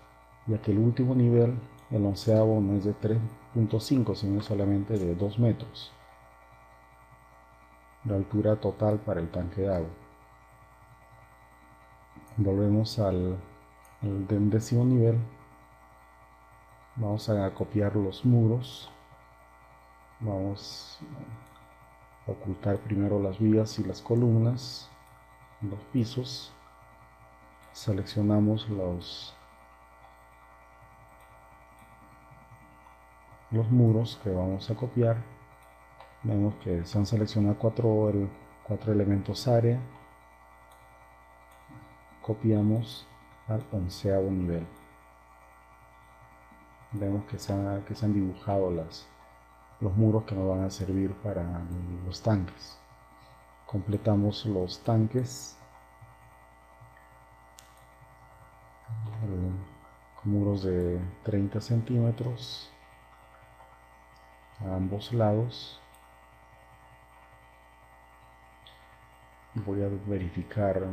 ya que el último nivel, el 11º, no es de 3.5, sino solamente de 2 metros, la altura total para el tanque de agua. Volvemos al del 10º nivel. Vamos a copiar los muros. Vamos a ocultar primero las vigas y las columnas, los pisos. Seleccionamos los muros que vamos a copiar. Vemos que se han seleccionado cuatro elementos área. Copiamos al 11º nivel. Vemos que se han dibujado los muros que nos van a servir para los tanques. Completamos los tanques, muros de 30 centímetros a ambos lados. Voy a verificar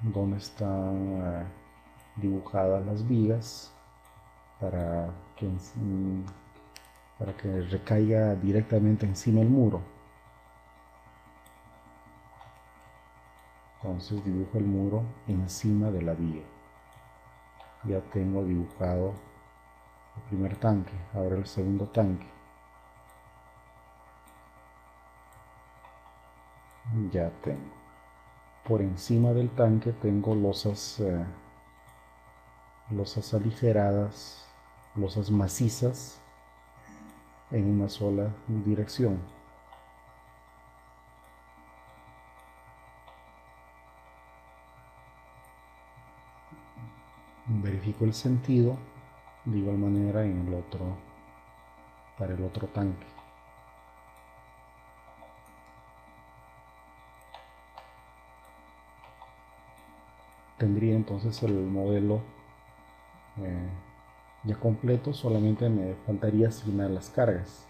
dónde están dibujadas las vigas para que recaiga directamente encima del muro. Entonces dibujo el muro encima de la viga. Ya tengo dibujado el primer tanque. Ahora el segundo tanque. Ya tengo. Por encima del tanque tengo losas aligeradas, losas macizas en una sola dirección. Verifico el sentido de igual manera para el otro tanque. Tendría entonces el modelo ya completo, solamente me faltaría asignar las cargas.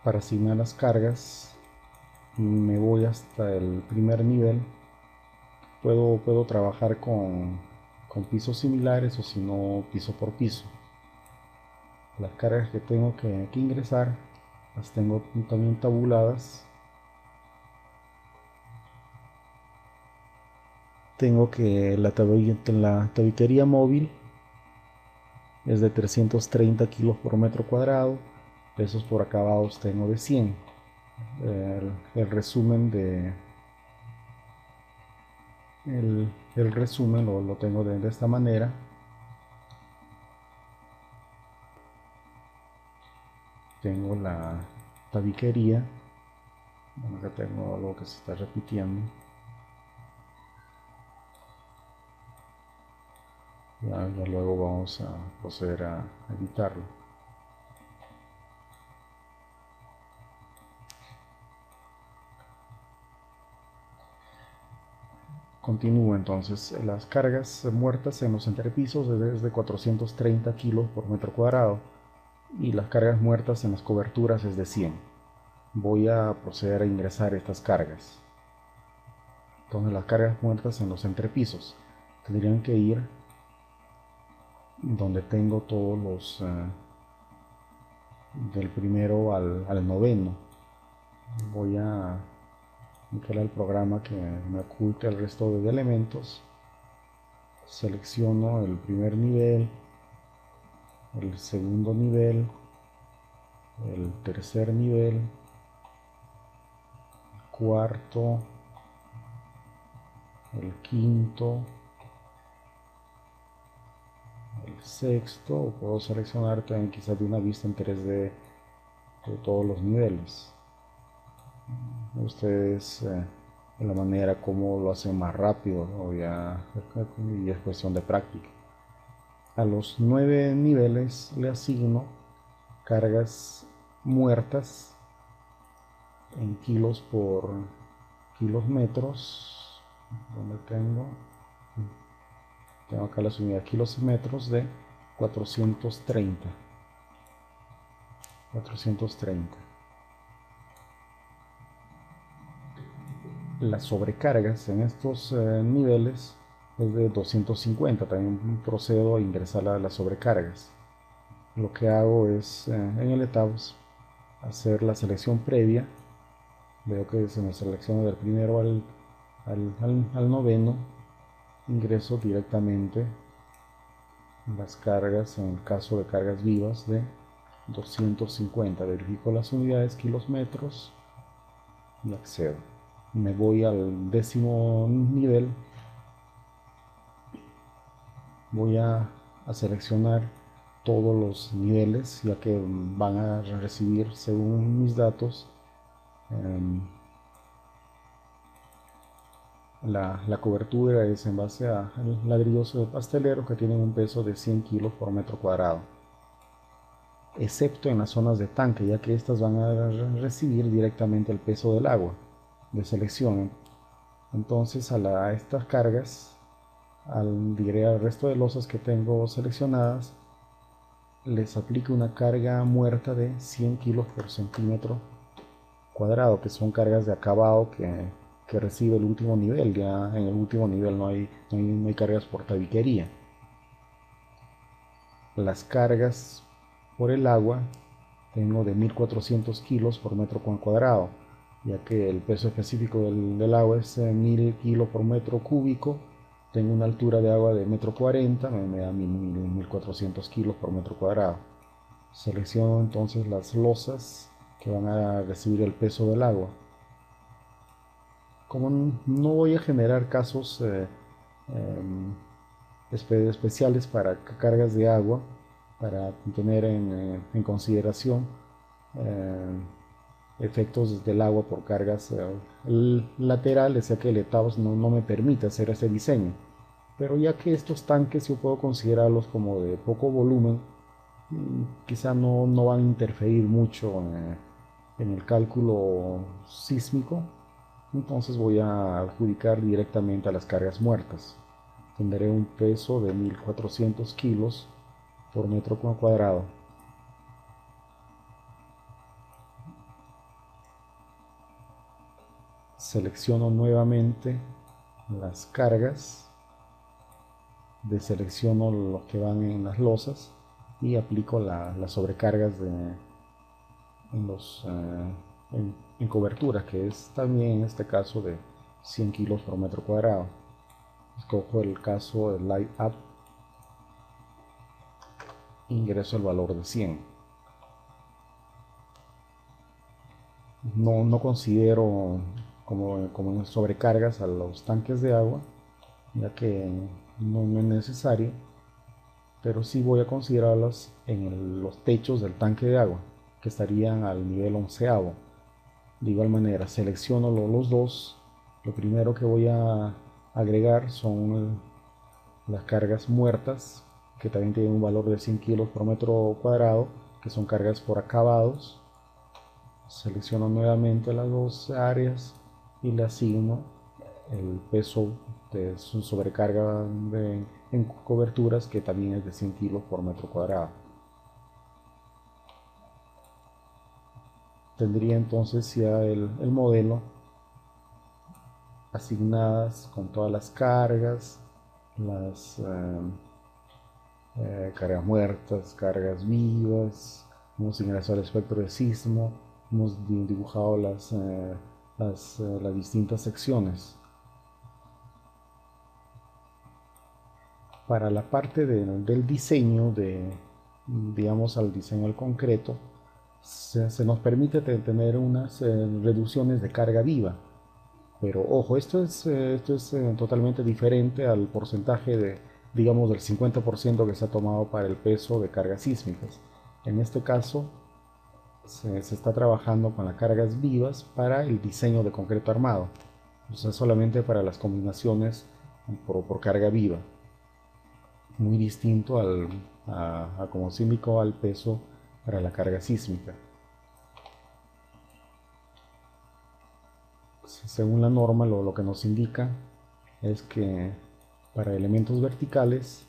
Para asignar las cargas me voy hasta el primer nivel. Puedo trabajar con pisos similares o si no piso por piso. Las cargas que tengo que ingresar las tengo también tabuladas. Tengo que la tabiquería móvil es de 330 kilos por metro cuadrado. Pesos por acabados tengo de 100. El resumen lo tengo de esta manera. Tengo la tabiquería. Bueno, acá tengo algo que se está repitiendo. Ya luego vamos a proceder a editarlo. Continúo entonces. Las cargas muertas en los entrepisos es de 430 kilos por metro cuadrado y las cargas muertas en las coberturas es de 100. Voy a proceder a ingresar estas cargas. Entonces las cargas muertas en los entrepisos tendrían que ir donde tengo todos los del primero al 9º. Voy a indicarle al programa que me oculte el resto de elementos. Selecciono el primer nivel, el segundo nivel, el tercer nivel, el cuarto, el quinto, el sexto, o puedo seleccionar también quizás de una vista en 3D de todos los niveles. Ustedes de la manera como lo hacen más rápido, ¿no? Y es cuestión de práctica. A los 9 niveles le asigno cargas muertas en kilos por kilos metros. ¿Dónde tengo? Tengo acá las unidades kilos y metros de 430. Las sobrecargas en estos niveles es de 250. También procedo a ingresar a las sobrecargas. Lo que hago es en el ETABS hacer la selección previa. Veo que se me selecciona del primero al noveno. Ingreso directamente las cargas, en el caso de cargas vivas, de 250. Verifico las unidades, kilos, metros y accedo. Me voy al décimo nivel. Voy a seleccionar todos los niveles, ya que van a recibir, según mis datos, la cobertura es en base a ladrillos pasteleros que tienen un peso de 100 kilos por metro cuadrado, excepto en las zonas de tanque, ya que estas van a recibir directamente el peso del agua de selección. Entonces a estas cargas, diré al resto de losas que tengo seleccionadas, les aplico una carga muerta de 100 kilos por centímetro cuadrado, que son cargas de acabado que recibe el último nivel. Ya en el último nivel no hay cargas por tabiquería. Las cargas por el agua tengo de 1400 kilos por metro cuadrado, ya que el peso específico del agua es 1000 kilos por metro cúbico. Tengo una altura de agua de 1,40 m, me da 1400 kilos por metro cuadrado. Selecciono entonces las losas que van a recibir el peso del agua. Como no voy a generar casos especiales para cargas de agua, para tener en consideración efectos del agua por cargas laterales, ya que el ETABS no me permite hacer ese diseño. Pero ya que estos tanques yo puedo considerarlos como de poco volumen, quizá no van a interferir mucho en el cálculo sísmico, entonces voy a adjudicar directamente a las cargas muertas. Tendré un peso de 1400 kilos por metro cuadrado. Selecciono nuevamente las cargas, deselecciono los que van en las losas y aplico las sobrecargas en cobertura, que es también en este caso de 100 kilos por metro cuadrado. Escojo el caso de Light Up, ingreso el valor de 100. No considero como sobrecargas a los tanques de agua, ya que no es necesario, pero sí voy a considerarlas en los techos del tanque de agua, que estarían al nivel 11º. De igual manera, selecciono los dos. Lo primero que voy a agregar son las cargas muertas, que también tienen un valor de 100 kilos por metro cuadrado, que son cargas por acabados. Selecciono nuevamente las dos áreas y le asigno el peso de su sobrecarga en coberturas, que también es de 100 kilos por metro cuadrado. Tendría entonces ya el modelo asignadas con todas las cargas, las cargas muertas, cargas vivas. Hemos ingresado al espectro de sismo, hemos dibujado las distintas secciones. Para la parte del diseño, digamos al diseño al concreto, se nos permite tener unas reducciones de carga viva. Pero ojo, esto es totalmente diferente al porcentaje digamos, del 50% que se ha tomado para el peso de cargas sísmicas. En este caso, se está trabajando con las cargas vivas para el diseño de concreto armado. O sea, solamente para las combinaciones por carga viva. Muy distinto como se indicó, al peso para la carga sísmica. Según la norma, lo que nos indica es que para elementos verticales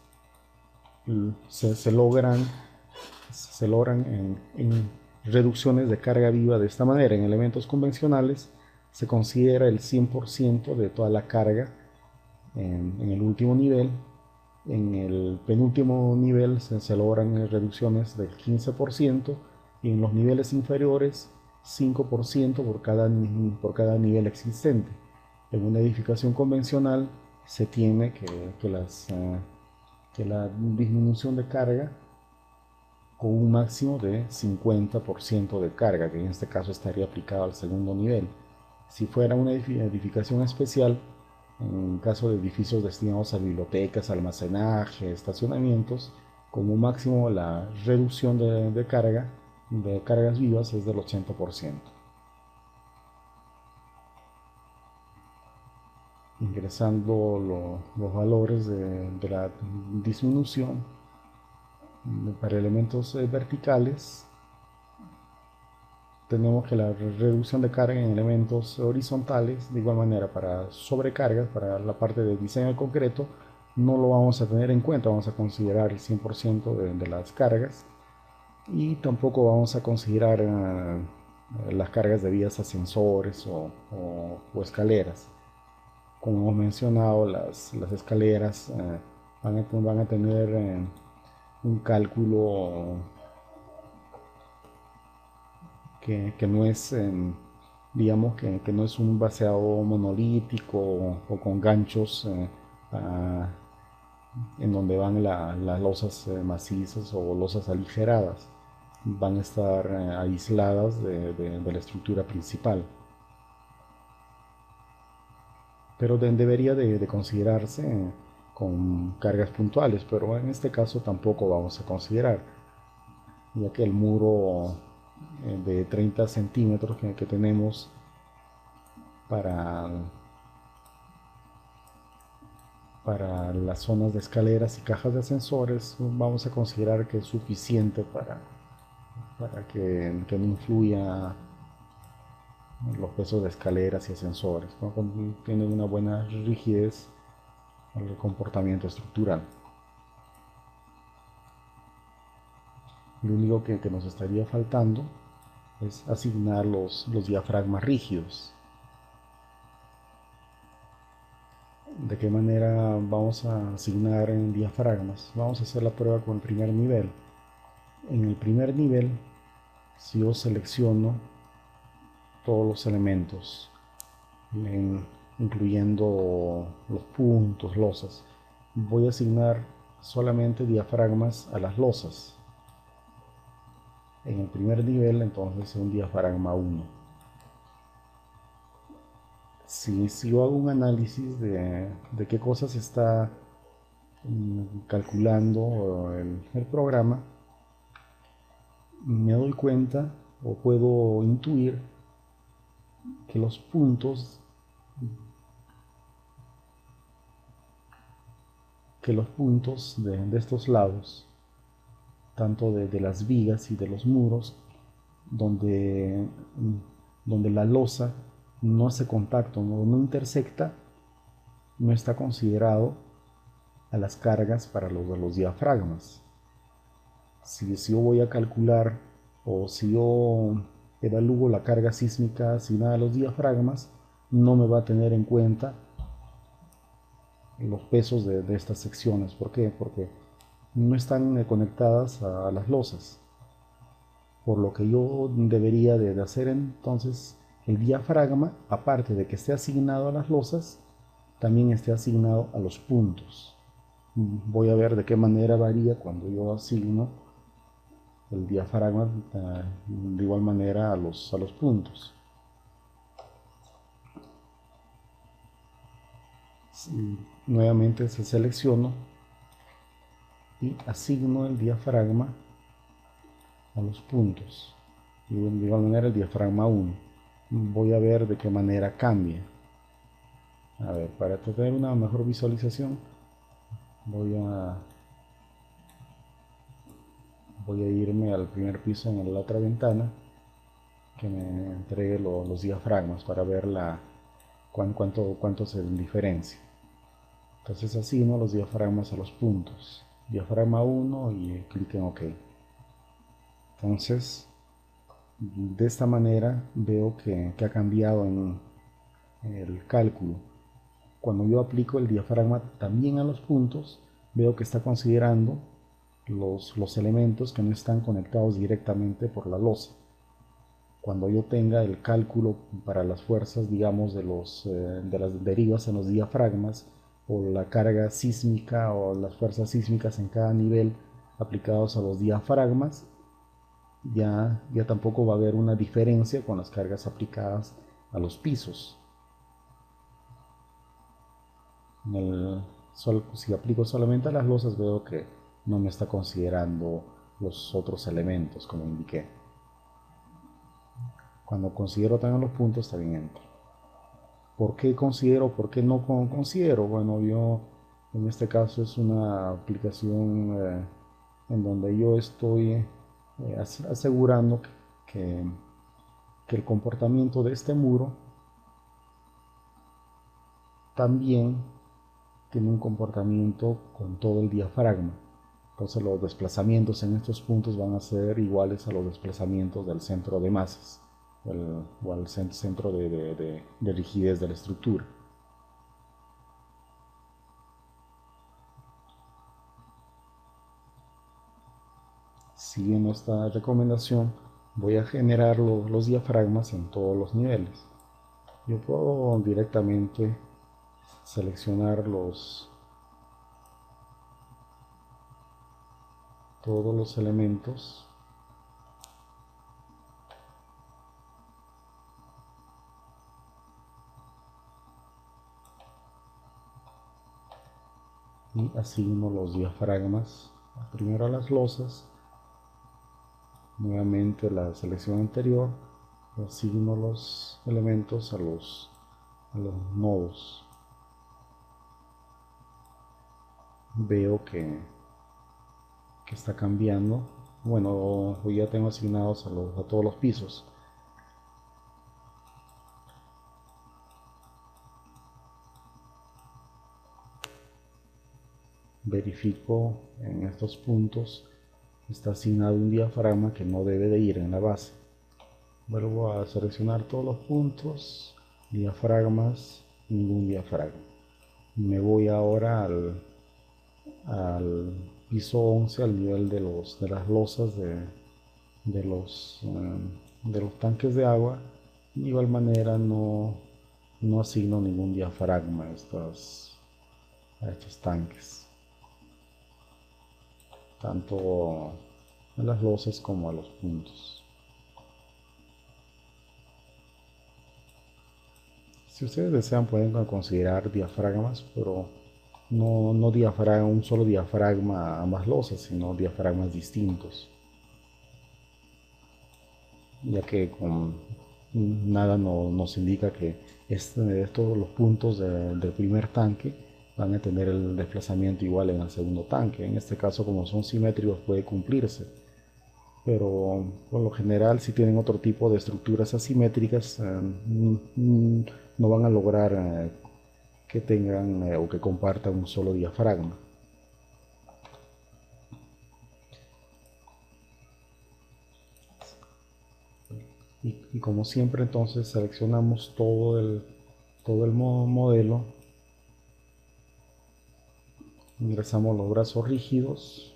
se logran en reducciones de carga viva de esta manera. En elementos convencionales se considera el 100% de toda la carga en el último nivel. En el penúltimo nivel se logran reducciones del 15% y en los niveles inferiores 5% por cada nivel existente. En una edificación convencional se tiene que la disminución de carga con un máximo de 50% de carga, que en este caso estaría aplicado al segundo nivel. Si fuera una edificación especial, en caso de edificios destinados a bibliotecas, almacenaje, estacionamientos, como máximo la reducción de cargas vivas es del 80%. Ingresando los valores de la disminución para elementos verticales, tenemos que la reducción de carga en elementos horizontales, de igual manera para sobrecargas, para la parte de diseño de concreto, no lo vamos a tener en cuenta, vamos a considerar el 100% de las cargas y tampoco vamos a considerar las cargas de vías ascensores o escaleras. Como hemos mencionado, las escaleras van a tener un cálculo que no es, digamos, que no es un vaciado monolítico o con ganchos en donde van las losas macizas o losas aligeradas. Van a estar aisladas de la estructura principal. Pero debería de considerarse con cargas puntuales, pero en este caso tampoco vamos a considerar, ya que el muro de 30 centímetros que tenemos para, para las zonas de escaleras y cajas de ascensores, vamos a considerar que es suficiente para que no influya los pesos de escaleras y ascensores, ¿no? Tienen una buena rigidez al comportamiento estructural. Lo único que nos estaría faltando es asignar los diafragmas rígidos. ¿De qué manera vamos a asignar en diafragmas? Vamos a hacer la prueba con el primer nivel. En el primer nivel, si yo selecciono todos los elementos, incluyendo los puntos, losas, voy a asignar solamente diafragmas a las losas. En el primer nivel, entonces, es un diafragma 1. Si yo hago un análisis de qué cosas está calculando el programa, me doy cuenta o puedo intuir que los puntos de estos lados, tanto de las vigas y de los muros, donde la losa no hace contacto, no intersecta, no está considerado a las cargas para los diafragmas. Si yo voy a calcular o si yo evalúo la carga sísmica asignada a los diafragmas, no me va a tener en cuenta los pesos de estas secciones. ¿Por qué? Porque no están conectadas a las losas. Por lo que yo debería de hacer entonces el diafragma, aparte de que esté asignado a las losas, también esté asignado a los puntos. Voy a ver de qué manera varía cuando yo asigno el diafragma de igual manera a los puntos. Nuevamente se selecciono y asigno el diafragma a los puntos. Y de igual manera el diafragma 1. Voy a ver de qué manera cambia. A ver, para tener una mejor visualización, voy a irme al primer piso en la otra ventana que me entregue los diafragmas para ver cuánto se diferencia. Entonces asigno los diafragmas a los puntos. Diafragma 1 y clic en OK. Entonces, de esta manera veo que ha cambiado el cálculo. Cuando yo aplico el diafragma también a los puntos, veo que está considerando los elementos que no están conectados directamente por la losa. Cuando yo tenga el cálculo para las fuerzas, digamos, de las derivas en los diafragmas, o la carga sísmica o las fuerzas sísmicas en cada nivel aplicados a los diafragmas, ya tampoco va a haber una diferencia con las cargas aplicadas a los pisos. Si aplico solamente a las losas, veo que no me está considerando los otros elementos, como indiqué. Cuando considero también los puntos, también entro. ¿Por qué considero, por qué no considero? Bueno, yo en este caso es una aplicación en donde yo estoy asegurando que, que el comportamiento de este muro también tiene un comportamiento con todo el diafragma. Entonces los desplazamientos en estos puntos van a ser iguales a los desplazamientos del centro de masas o al centro de rigidez de la estructura. Siguiendo esta recomendación, voy a generar los diafragmas en todos los niveles. Yo puedo directamente seleccionar todos los elementos y asigno los diafragmas primero a las losas, nuevamente la selección anterior, asigno los elementos a los nodos. Veo que está cambiando. Bueno, ya tengo asignados a todos los pisos. Verifico en estos puntos está asignado un diafragma que no debe de ir en la base. Vuelvo a seleccionar todos los puntos, diafragmas, ningún diafragma. Me voy ahora al piso 11, al nivel de las losas de los tanques de agua. De igual manera no asigno ningún diafragma a estos tanques, tanto a las losas como a los puntos. Si ustedes desean pueden considerar diafragmas, pero no un solo diafragma a ambas losas, sino diafragmas distintos, ya que con nada nos indica que todos los puntos del primer tanque van a tener el desplazamiento igual en el segundo tanque. En este caso, como son simétricos, puede cumplirse, pero por lo general, si tienen otro tipo de estructuras asimétricas, no van a lograr que tengan o que compartan un solo diafragma. Y como siempre, entonces seleccionamos todo el modelo, ingresamos los brazos rígidos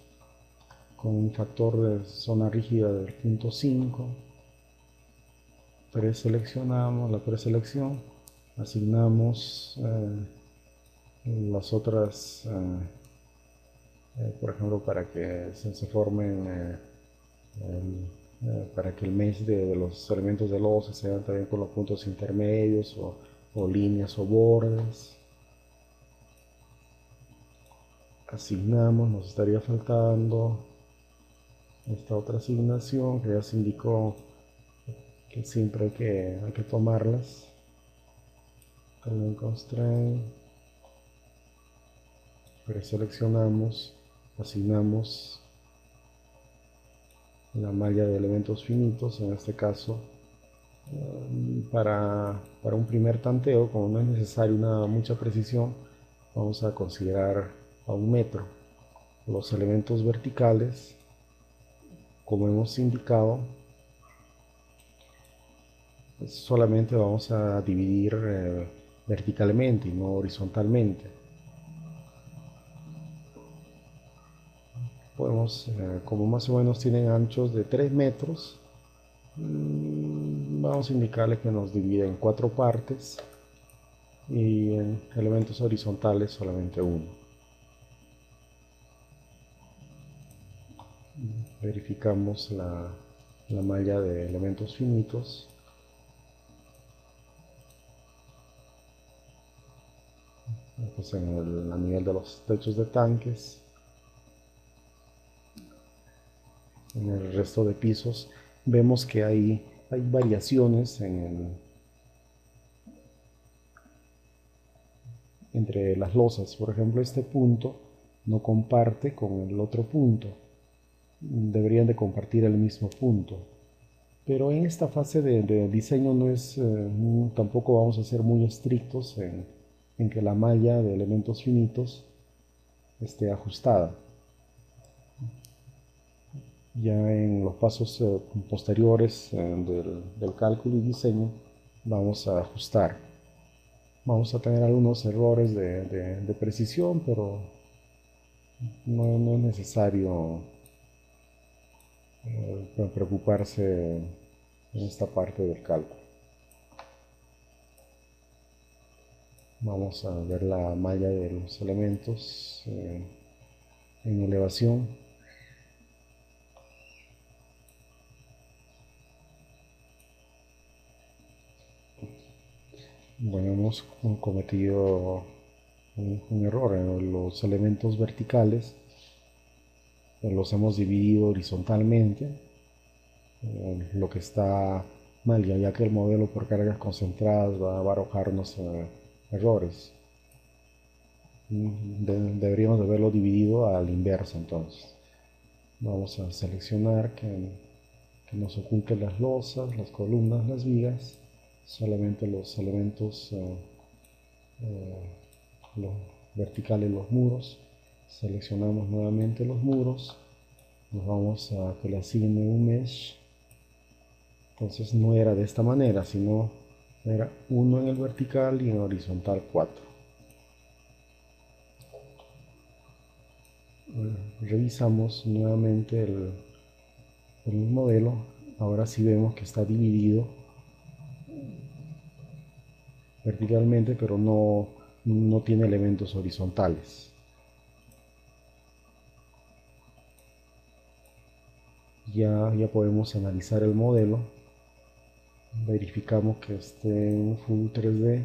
con un factor de zona rígida del 0.5, preseleccionamos la preselección, asignamos las otras, por ejemplo, para que se formen para que el mesh de los elementos de losa sean también con los puntos intermedios o líneas o bordes. Asignamos, nos estaría faltando esta otra asignación que ya se indicó que siempre hay que tomarlas. Element constraint, preseleccionamos, asignamos la malla de elementos finitos, en este caso para un primer tanteo, como no es necesario mucha precisión, vamos a considerar a 1 metro. Los elementos verticales, como hemos indicado, solamente vamos a dividir verticalmente y no horizontalmente. Podemos, como más o menos tienen anchos de 3 metros, vamos a indicarle que nos divide en 4 partes y en elementos horizontales solamente uno. Verificamos la malla de elementos finitos. Pues a nivel de los techos de tanques, en el resto de pisos vemos que hay variaciones entre las losas. Por ejemplo, este punto no comparte con el otro punto. Deberían de compartir el mismo punto. Pero en esta fase de diseño no es, tampoco vamos a ser muy estrictos en que la malla de elementos finitos esté ajustada. Ya en los pasos posteriores del cálculo y diseño vamos a ajustar. Vamos a tener algunos errores de precisión, pero no es necesario preocuparse en esta parte del cálculo. Vamos a ver la malla de los elementos en elevación. Bueno, hemos cometido un error en los elementos verticales. Los hemos dividido horizontalmente, lo que está mal, ya que el modelo por cargas concentradas va a arrojarnos errores. Deberíamos de haberlo dividido al inverso. Entonces vamos a seleccionar que nos oculte las losas, las columnas, las vigas, solamente los elementos los verticales, los muros. Seleccionamos nuevamente los muros, nos vamos a que le asigne un mesh. Entonces no era de esta manera, sino era 1 en el vertical y en horizontal 4. Revisamos nuevamente el modelo. Ahora sí vemos que está dividido verticalmente, pero no tiene elementos horizontales. Ya podemos analizar el modelo. Verificamos que esté en Full 3D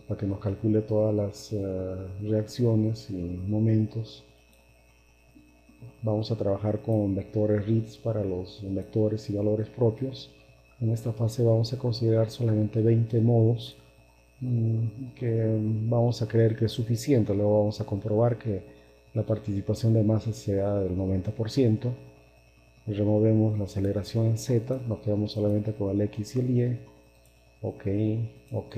para que nos calcule todas las reacciones y momentos. Vamos a trabajar con vectores RIDS para los vectores y valores propios. En esta fase vamos a considerar solamente 20 modos que vamos a creer que es suficiente. Luego vamos a comprobar que la participación de masa sea del 90%. Removemos la aceleración en Z, nos quedamos solamente con el X y el Y. Ok, ok.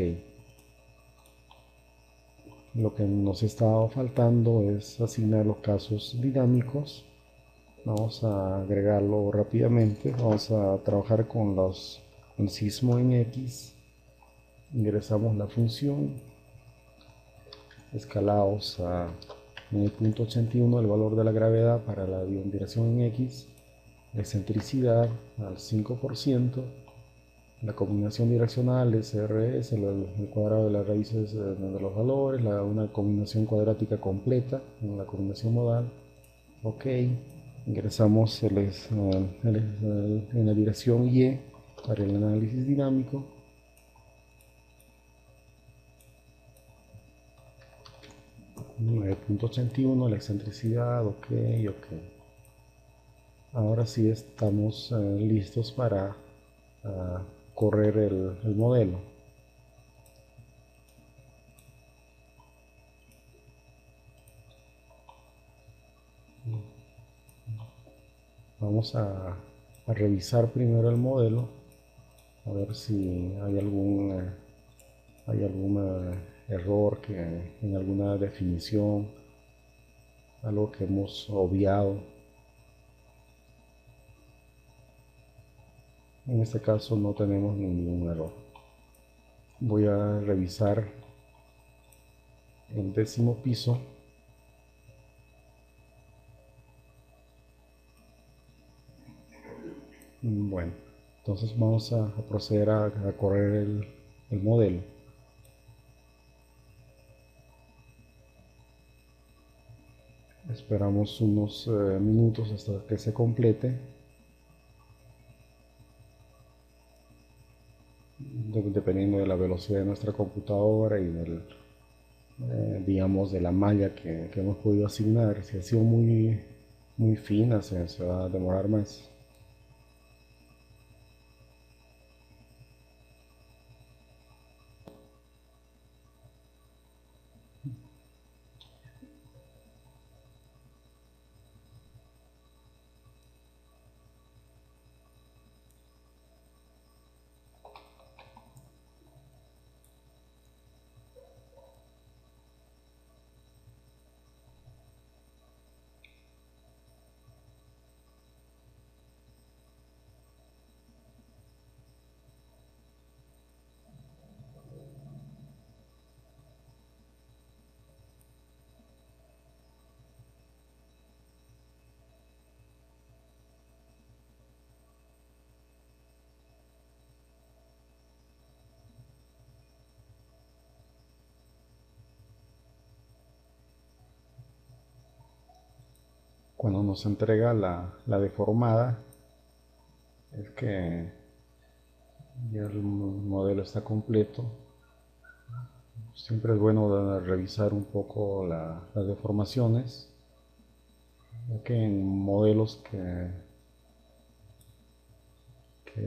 Lo que nos estaba faltando es asignar los casos dinámicos. Vamos a agregarlo rápidamente. Vamos a trabajar con el sismo en X. Ingresamos la función. Escalados a 9.81 el valor de la gravedad para la dirección en X. La excentricidad al 5%. La combinación direccional es RS, el cuadrado de las raíces de los valores, una combinación cuadrática completa en la combinación modal. Ok, ingresamos en la dirección Y para el análisis dinámico. .81 la excentricidad, ok. Ahora sí estamos listos para correr el modelo. Vamos a revisar primero el modelo, a ver si hay algún error en alguna definición, algo que hemos obviado. En este caso no tenemos ningún error. Voy a revisar el 10º piso. Bueno, entonces vamos a proceder a correr el modelo. Esperamos unos minutos hasta que se complete, dependiendo de la velocidad de nuestra computadora y del, digamos, de la malla que hemos podido asignar. Si ha sido muy fina, se va a demorar más. Cuando nos entrega la deformada, es que ya el modelo está completo. Siempre es bueno revisar un poco las deformaciones, ya que en modelos que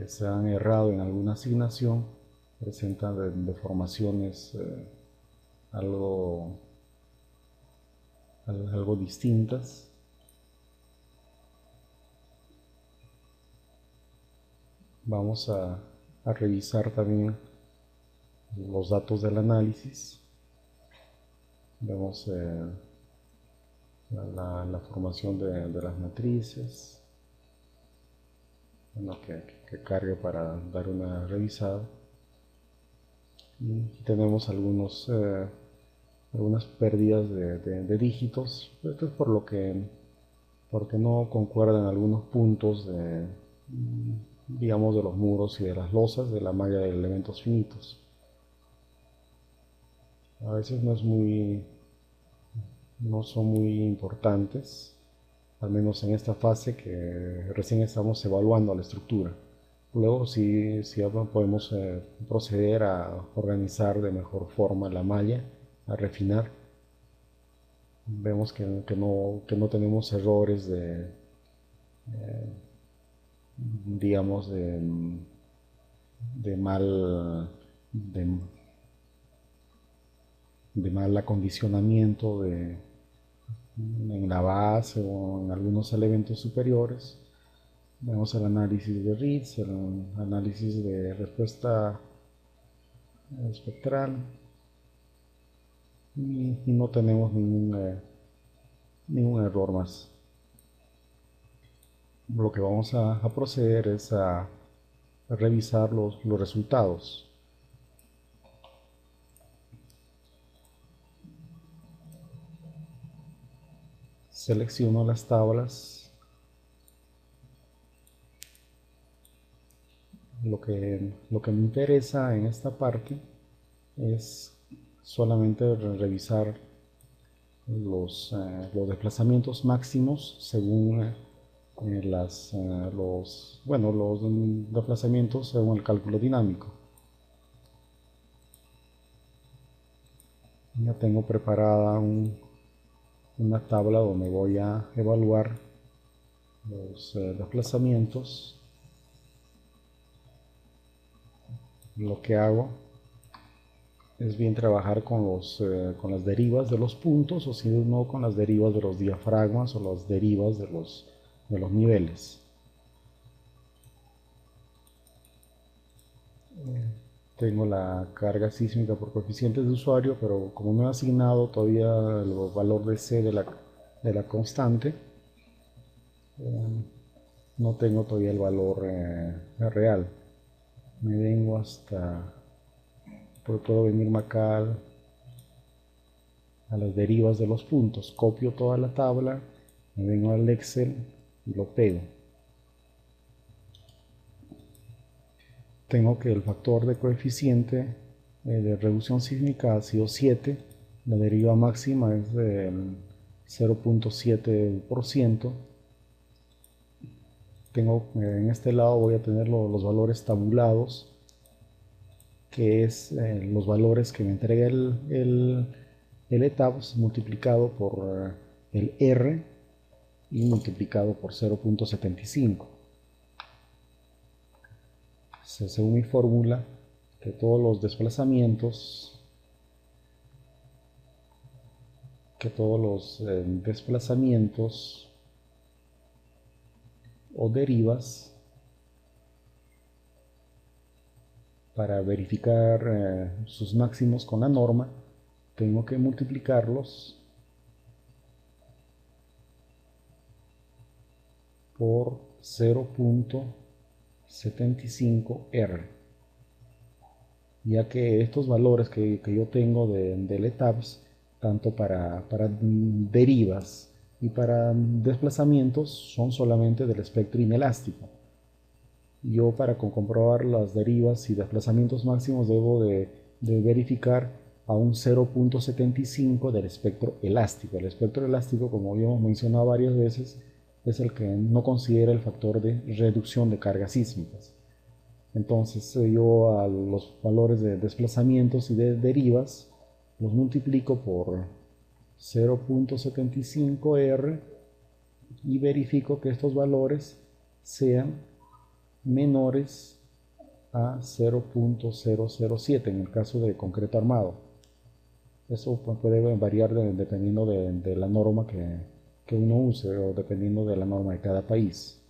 se han errado en alguna asignación presentan deformaciones algo, algo distintas. Vamos a revisar también los datos del análisis. Vemos la formación de las matrices, bueno, que cargue para dar una revisada. Y tenemos algunas pérdidas de dígitos. Esto es porque no concuerdan algunos puntos digamos, de los muros y de las losas de la malla de elementos finitos. A veces no son muy importantes, al menos en esta fase que recién estamos evaluando la estructura. Luego sí podemos proceder a organizar de mejor forma la malla, a refinar. Vemos que no tenemos errores digamos, de mal, de, de mal acondicionamiento en la base o en algunos elementos superiores. Vemos el análisis de Ritz, el análisis de respuesta espectral y no tenemos ningún error más. Lo que vamos a proceder es a revisar los resultados. Selecciono las tablas. Lo que me interesa en esta parte es solamente revisar los desplazamientos máximos según los desplazamientos según el cálculo dinámico. Ya tengo preparada una tabla donde voy a evaluar los desplazamientos. Lo que hago es bien trabajar con las derivas de los puntos, o si no, con las derivas de los diafragmas o las derivas de los niveles. Tengo la carga sísmica por coeficientes de usuario, pero como no he asignado todavía el valor de C de la constante, no tengo todavía el valor real. Me vengo hasta Puedo venirme acá a las derivas de los puntos, copio toda la tabla, me vengo al Excel y lo pego. Tengo que el factor de coeficiente de reducción sísmica ha sido 7, la deriva máxima es del 0.7%. Tengo en este lado voy a tener los valores tabulados, que es los valores que me entrega el ETABS multiplicado por el R y multiplicado por 0.75. Según mi fórmula, que todos los desplazamientos o derivas, para verificar sus máximos con la norma, tengo que multiplicarlos por 0.75R, ya que estos valores que yo tengo del ETABS, tanto para derivas y para desplazamientos, son solamente del espectro inelástico. Yo para comprobar las derivas y desplazamientos máximos debo de verificar a un 0.75 del espectro elástico. El espectro elástico, como ya hemos mencionado varias veces, es el que no considera el factor de reducción de cargas sísmicas. Entonces yo a los valores de desplazamientos y de derivas los multiplico por 0.75R y verifico que estos valores sean menores a 0.007 en el caso de concreto armado. Eso puede variar dependiendo de la norma que uno use o dependiendo de la norma de cada país.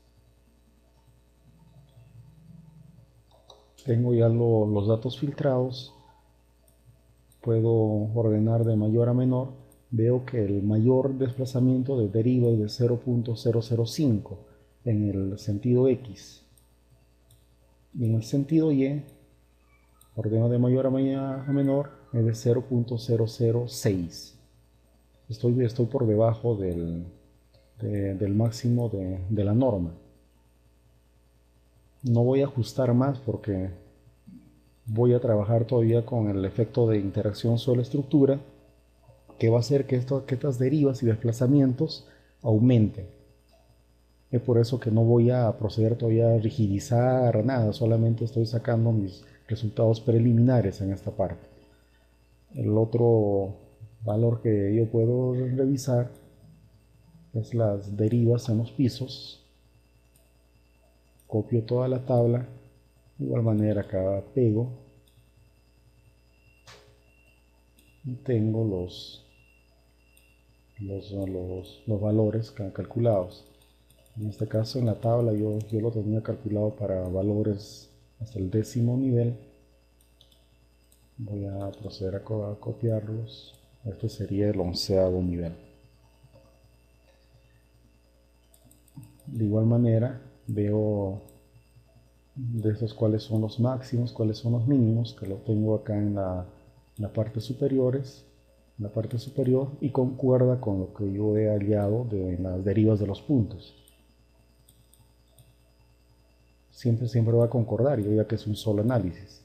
Tengo ya los datos filtrados, puedo ordenar de mayor a menor. Veo que el mayor desplazamiento de deriva es de 0.005 en el sentido X. Y en el sentido Y, ordeno de mayor a menor, es de 0.006. Estoy por debajo del máximo de la norma. No voy a ajustar más porque voy a trabajar todavía con el efecto de interacción suelo-estructura, que va a hacer que estas derivas y desplazamientos aumenten. Es por eso que no voy a proceder todavía a rigidizar nada, solamente estoy sacando mis resultados preliminares en esta parte. El otro valor que yo puedo revisar es las derivas en los pisos. Copio toda la tabla, de igual manera acá pego y tengo los valores calculados. En este caso en la tabla yo lo tenía calculado para valores hasta el 10º nivel. Voy a proceder a copiarlos. Este sería el 11º nivel. De igual manera veo de estos cuáles son los máximos, cuáles son los mínimos, que lo tengo acá en la parte superior y concuerda con lo que yo he hallado de las derivas de los puntos. Siempre va a concordar, ya que es un solo análisis.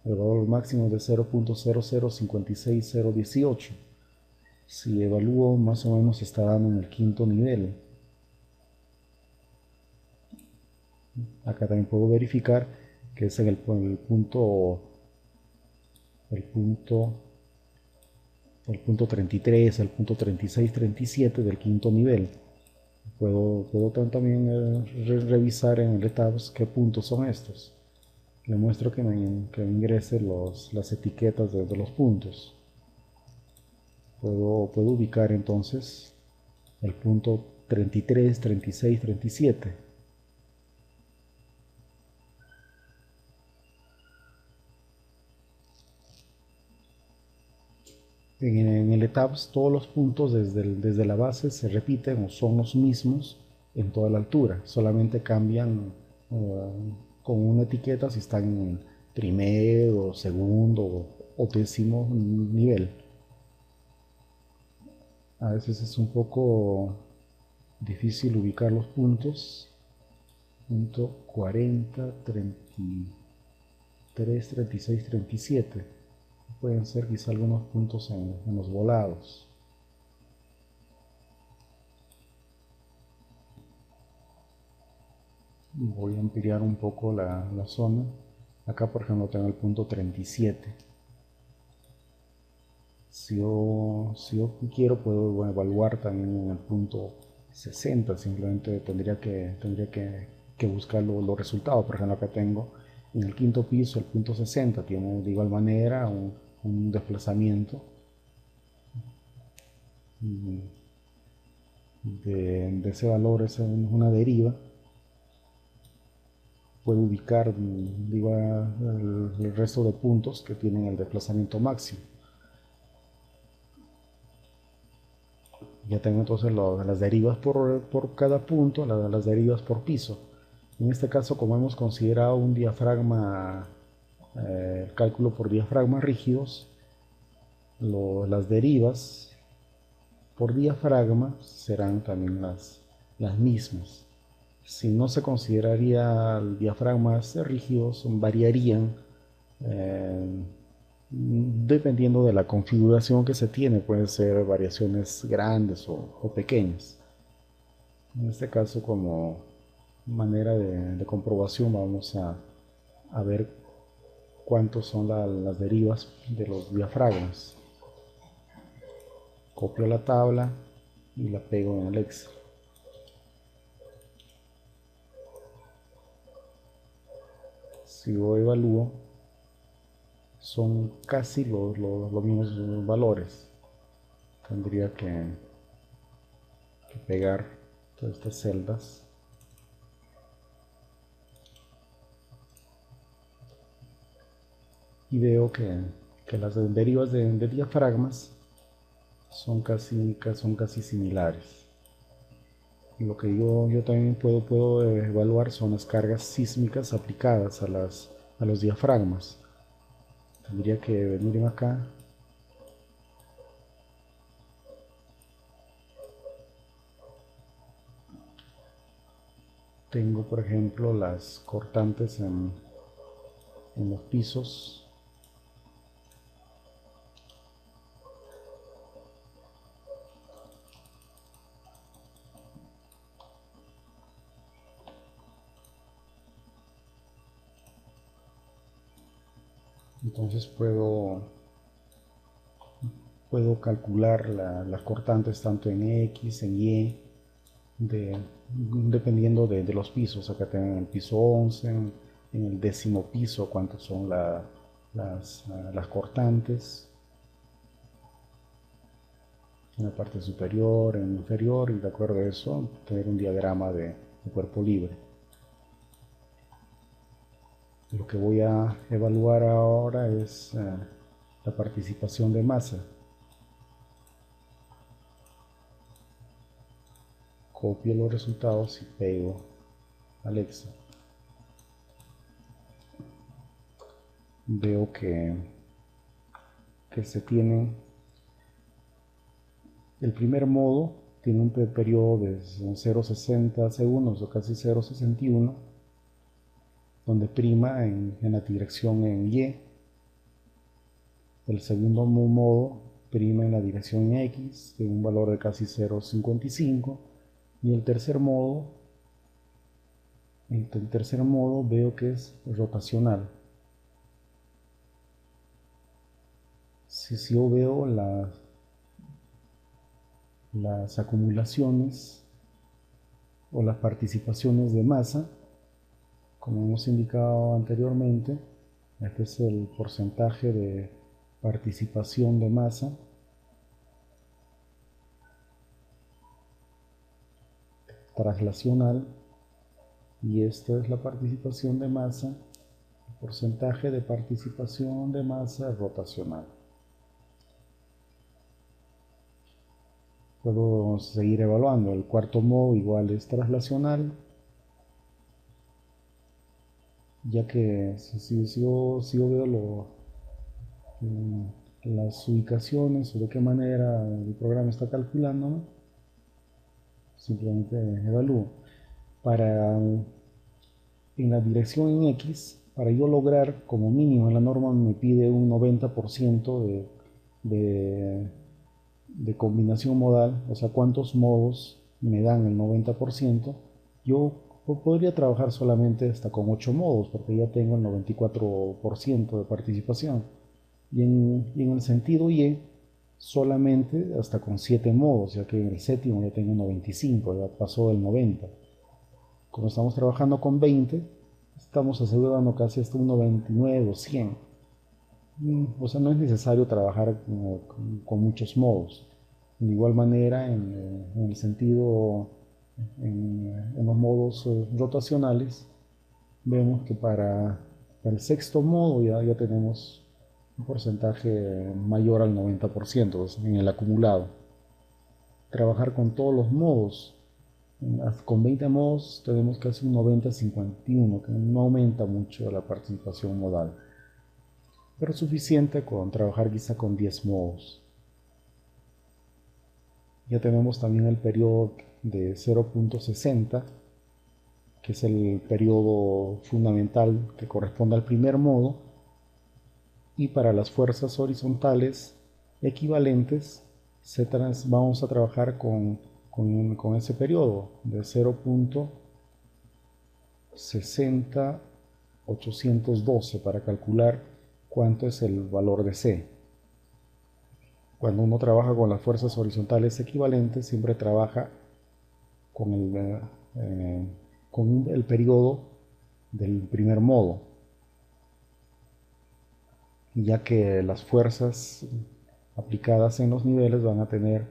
El valor máximo es de 0.0056018. Si evalúo, más o menos está dando en el 5º nivel. Acá también puedo verificar que es en el punto 33, el punto 36, 37 del 5º nivel. Puedo también revisar en el ETABS qué puntos son estos. Le muestro que me ingrese las etiquetas de los puntos. Puedo ubicar entonces el punto 33, 36, 37. En el ETABS todos los puntos desde la base se repiten o son los mismos en toda la altura, solamente cambian con una etiqueta si están primero, segundo o décimo nivel. A veces es un poco difícil ubicar los puntos. Punto 40, 33, 36, 37. Pueden ser quizá algunos puntos en los volados. Voy a ampliar un poco la zona. Acá, por ejemplo, tengo el punto 37. Si yo quiero, puedo evaluar también en el punto 60. Simplemente tendría que buscar los resultados. Por ejemplo, acá tengo en el quinto piso el punto 60. Tiene de igual manera un desplazamiento de ese valor, es una deriva. Puedo ubicar, digo, el resto de puntos que tienen el desplazamiento máximo. Ya tengo entonces las derivas por cada punto, las derivas por piso. En este caso, como hemos considerado un diafragma, el cálculo por diafragmas rígidos, las derivas por diafragma serán también las mismas. Si no se consideraría diafragmas rígidos, variarían eh, dependiendo de la configuración que se tiene. Pueden ser variaciones grandes o pequeñas. En este caso, como manera de comprobación, vamos a ver cuántos son las derivas de los diafragmas. Copio la tabla y la pego en el Excel. Si yo evalúo, son casi los mismos valores. Tendría que pegar todas estas celdas. Y veo que las derivas de diafragmas son casi similares. Lo que yo también puedo evaluar son las cargas sísmicas aplicadas a los diafragmas. Tendría que venir acá tengo, por ejemplo, las cortantes en los pisos. Entonces puedo calcular las cortantes tanto en X, en Y, dependiendo de los pisos. Acá tengo en el piso 11, en el décimo piso, cuántas son las cortantes, en la parte superior, en la inferior, y de acuerdo a eso, tener un diagrama de cuerpo libre. Lo que voy a evaluar ahora es la participación de masa. Copio los resultados y pego al Excel. Veo que se tienen el primer modo tiene un periodo de 0,60 segundos o casi 0,61, donde prima en la dirección en Y. El segundo modo prima en la dirección en X, tiene un valor de casi 0,55. Y el tercer modo veo que es rotacional. Si yo veo las acumulaciones o las participaciones de masa, como hemos indicado anteriormente, este es el porcentaje de participación de masa traslacional, y esto es la participación de masa, el porcentaje de participación de masa rotacional. Puedo seguir evaluando. El cuarto modo igual es traslacional. ya que si yo veo mm, las ubicaciones o de qué manera el programa está calculando, ¿no? Simplemente evalúo. Para en la dirección en X, para yo lograr como mínimo, la norma me pide un 90% de, de combinación modal, o sea, cuántos modos me dan el 90%, yo podría trabajar solamente hasta con 8 modos, porque ya tengo el 94% de participación. Y en el sentido Y, solamente hasta con 7 modos, ya que en el séptimo ya tengo un 95, ya pasó del 90. Como estamos trabajando con 20, estamos asegurando casi hasta un 99 o 100. O sea, no es necesario trabajar con muchos modos. De igual manera, en el sentido, en los modos rotacionales, vemos que para el sexto modo ya tenemos un porcentaje mayor al 90% en el acumulado. Trabajar con todos los modos. Con 20 modos tenemos casi un 90-51, que no aumenta mucho la participación modal, pero suficiente con trabajar quizá con 10 modos. Ya tenemos también el periodo de 0.60, que es el periodo fundamental que corresponde al primer modo, y para las fuerzas horizontales equivalentes vamos a trabajar con ese periodo de 0.60812 para calcular cuánto es el valor de C. Cuando uno trabaja con las fuerzas horizontales equivalentes, siempre trabaja con con el periodo del primer modo, ya que las fuerzas aplicadas en los niveles van a tener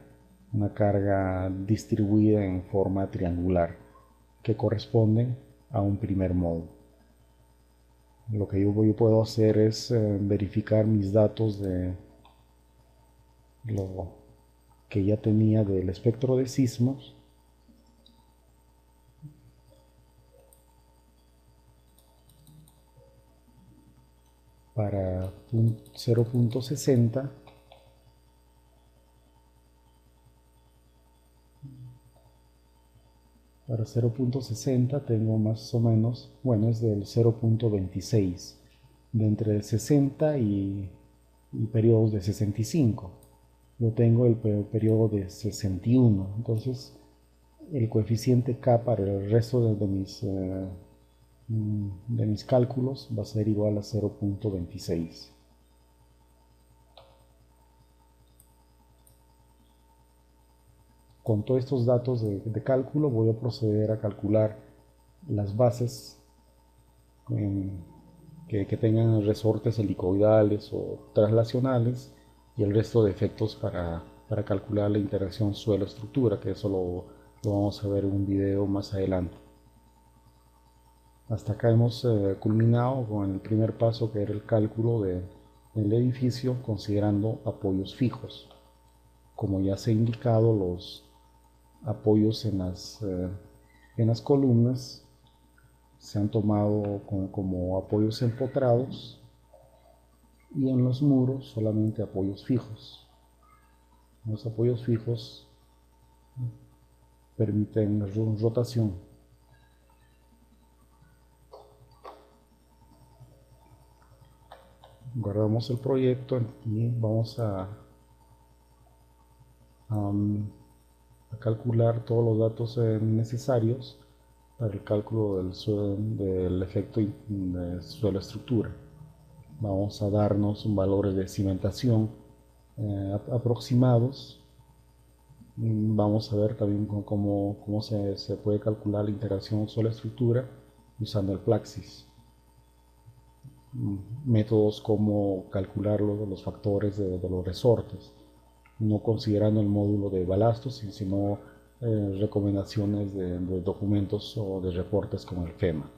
una carga distribuida en forma triangular que corresponden a un primer modo. Lo que yo puedo hacer es verificar mis datos de lo que ya tenía del espectro de sismos para 0.60. Para 0.60 tengo más o menos, bueno, es del 0.26, de entre el 60 y periodos de 65. Yo tengo el periodo de 61, entonces el coeficiente K para el resto de mis cálculos va a ser igual a 0.26. Con todos estos datos de cálculo voy a proceder a calcular las bases que tengan resortes helicoidales o traslacionales y el resto de efectos para calcular la interacción suelo-estructura, que eso lo vamos a ver en un video más adelante. Hasta acá hemos culminado con el primer paso, que era el cálculo del edificio considerando apoyos fijos. Como ya se ha indicado, los apoyos en las columnas se han tomado como apoyos empotrados y en los muros solamente apoyos fijos. Los apoyos fijos permiten rotación. Guardamos el proyecto y vamos a calcular todos los datos necesarios para el cálculo del efecto de suelo-estructura. Vamos a darnos valores de cimentación aproximados. Vamos a ver también cómo se puede calcular la interacción suelo-estructura usando el Plaxis. Métodos como calcular los factores de los resortes, no considerando el módulo de balastos, sino recomendaciones de documentos o de reportes como el FEMA.